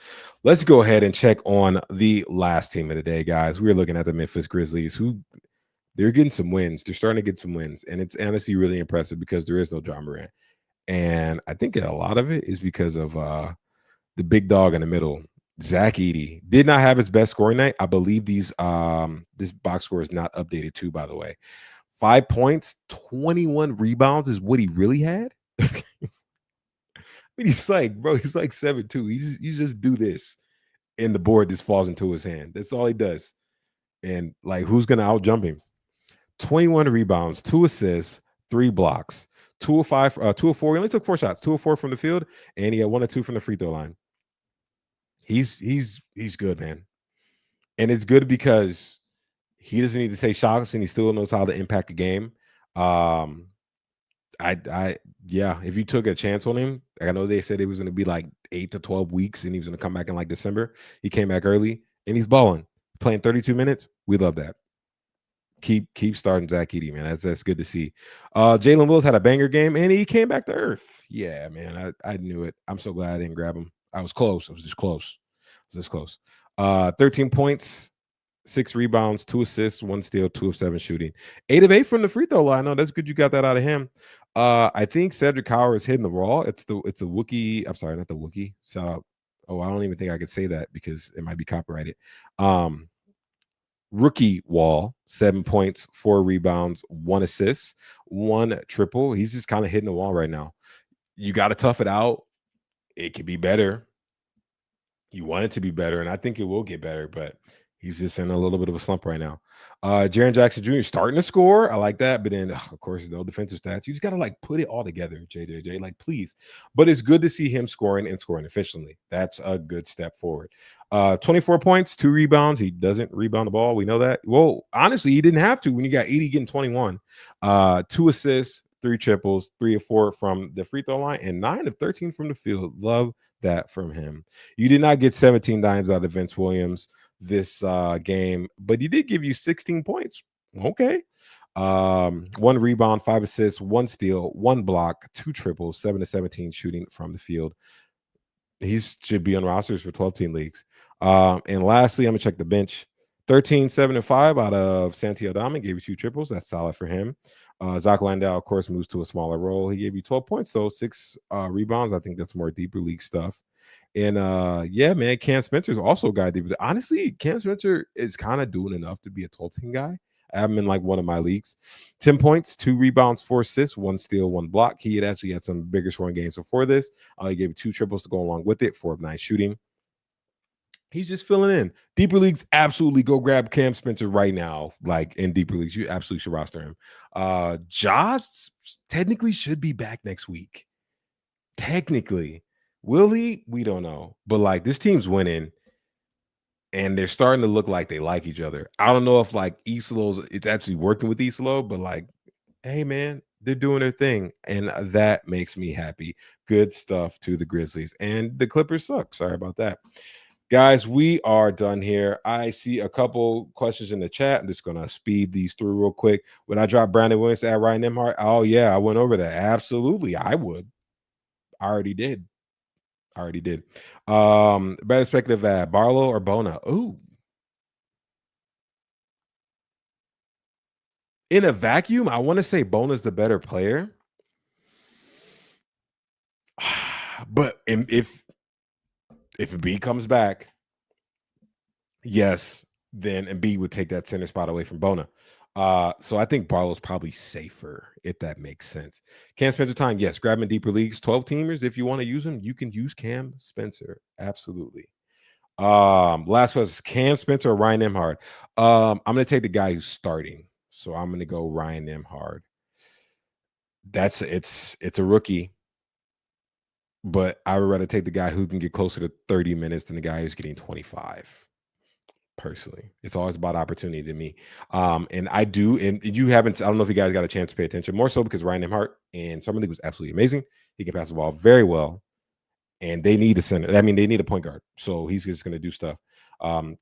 Let's go ahead and check on the last team of the day, guys. We're looking at the Memphis Grizzlies, who they're getting some wins. They're starting to get some wins, and it's honestly really impressive because there is no John Morant. And I think a lot of it is because of the big dog in the middle. Zach Edey did not have his best scoring night. I believe this box score is not updated too, by the way. 5 points, 21 rebounds is what he really had. He's like, bro, he's like 7'2". You just do this, and the board just falls into his hand. That's all he does. And like, who's gonna out jump him? 21 rebounds, 2 assists, 3 blocks, 2 of 5, 2 of 4. He only took 4 shots, 2 of 4 from the field, and he had 1 or 2 from the free throw line. He's good, man. And it's good because he doesn't need to take shots and he still knows how to impact the game. Um, yeah, if you took a chance on him, I know they said it was going to be like 8 to 12 weeks and he was going to come back in like December. He came back early and he's balling, playing 32 minutes. We love that. Keep starting Zach Edey, man. That's good to see. Jalen Wills had a banger game and he came back to earth. Yeah, man. I knew it. I'm so glad I didn't grab him. I was close. I was just close. 13 points, 6 rebounds, 2 assists, 1 steal, 2 of 7 shooting, 8 of 8 from the free throw line. No, that's good. You got that out of him. I think Cedric Howard is hitting the raw. It's a Wookiee. I'm sorry, not the Wookiee. Shout out. Oh, I don't even think I could say that because it might be copyrighted. Rookie wall, 7 points, 4 rebounds, 1 assist, 1 triple. He's just kind of hitting the wall right now. You got to tough it out. It could be better. You want it to be better, and I think it will get better, but he's just in a little bit of a slump right now. Jaren Jackson Jr. starting to score. I like that, but then of course, no defensive stats. You just gotta like put it all together, JJJ. Like, please. But it's good to see him scoring and scoring efficiently. That's a good step forward. 24 points, 2 rebounds. He doesn't rebound the ball. We know that. Well, honestly, he didn't have to when you got 80 getting 21. 2 assists, 3 triples, 3 of 4 from the free throw line, and 9 of 13 from the field. Love that from him. You did not get 17 dimes out of Vince Williams this game, but he did give you 16 points. Okay. 1 rebound, 5 assists, 1 steal, 1 block, 2 triples, 7 to 17 shooting from the field. He should be on rosters for 12-team leagues. And lastly, I'm gonna check the bench. 13, 7, and 5 out of Santi Aldama gave you 2 triples. That's solid for him. Zach Landau, of course, moves to a smaller role. He gave you 12 points, so 6 rebounds. I think that's more deeper league stuff. And yeah, man, Cam Spencer's also a guy deeper. Honestly, Cam Spencer is kind of doing enough to be a 12-team guy. I have him in like one of my leagues. 10 points, 2 rebounds, 4 assists, 1 steal, 1 block. He had actually had some bigger scoring games before this. He gave 2 triples to go along with it, 4 of 9 shooting. He's just filling in. Deeper leagues, absolutely go grab Cam Spencer right now. Like in deeper leagues, you absolutely should roster him. Josh technically should be back next week. Technically. Will he? We don't know. But like this team's winning and they're starting to look like they like each other. I don't know if like Isolo's it's actually working with Isolo, but like, hey man, they're doing their thing. And that makes me happy. Good stuff to the Grizzlies. And the Clippers suck. Sorry about that. Guys, we are done here. I see a couple questions in the chat. I'm just going to speed these through real quick. Would I drop Brandon Williams to add Ryan Nembhard? Oh, yeah, I went over that. Absolutely, I would. I already did. Better speculative at Barlow or Bona? Ooh. In a vacuum, I want to say Bona's the better player. But if Embiid comes back, yes, then Embiid would take that center spot away from Bona. So I think Barlow's probably safer, if that makes sense. Cam Spencer time, yes. Grab him in deeper leagues, 12 teamers. If you want to use him, you can use Cam Spencer. Absolutely. Last was Cam Spencer or Ryan Nembhard. I'm gonna take the guy who's starting. So I'm gonna go Ryan Nembhard. It's a rookie, but I would rather take the guy who can get closer to 30 minutes than the guy who's getting 25. personally. It's always about opportunity to me. And I do, and you haven't, I don't know if you guys got a chance to pay attention, more so because Ryan Nembhard in Summer League was absolutely amazing. He can pass the ball very well, and they need a center. I mean, they need a point guard. So he's just going to do stuff.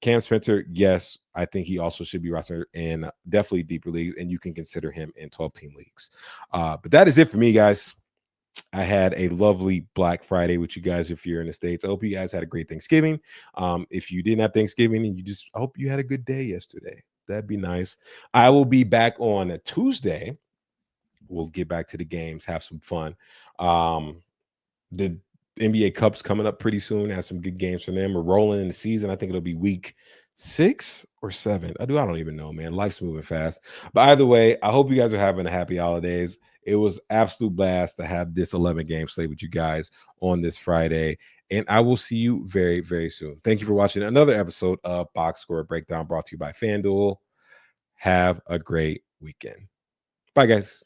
Cam Spencer, yes, I think he also should be rostered in definitely deeper leagues, and you can consider him in 12-team leagues. But that is it for me, guys. I had a lovely Black Friday with you guys if you're in the States. I hope you guys had a great Thanksgiving. If you didn't have Thanksgiving and I hope you had a good day yesterday. That'd be nice. I will be back on a Tuesday. We'll get back to the games, have some fun. The NBA Cup's coming up pretty soon. Have some good games from them. We're rolling in the season. I think it'll be week 6 or 7. I don't even know, man. Life's moving fast. But either way, I hope you guys are having a happy holidays. It was absolute blast to have this 11 game slate with you guys on this Friday. And I will see you very, very soon. Thank you for watching another episode of Box Score Breakdown brought to you by FanDuel. Have a great weekend. Bye, guys.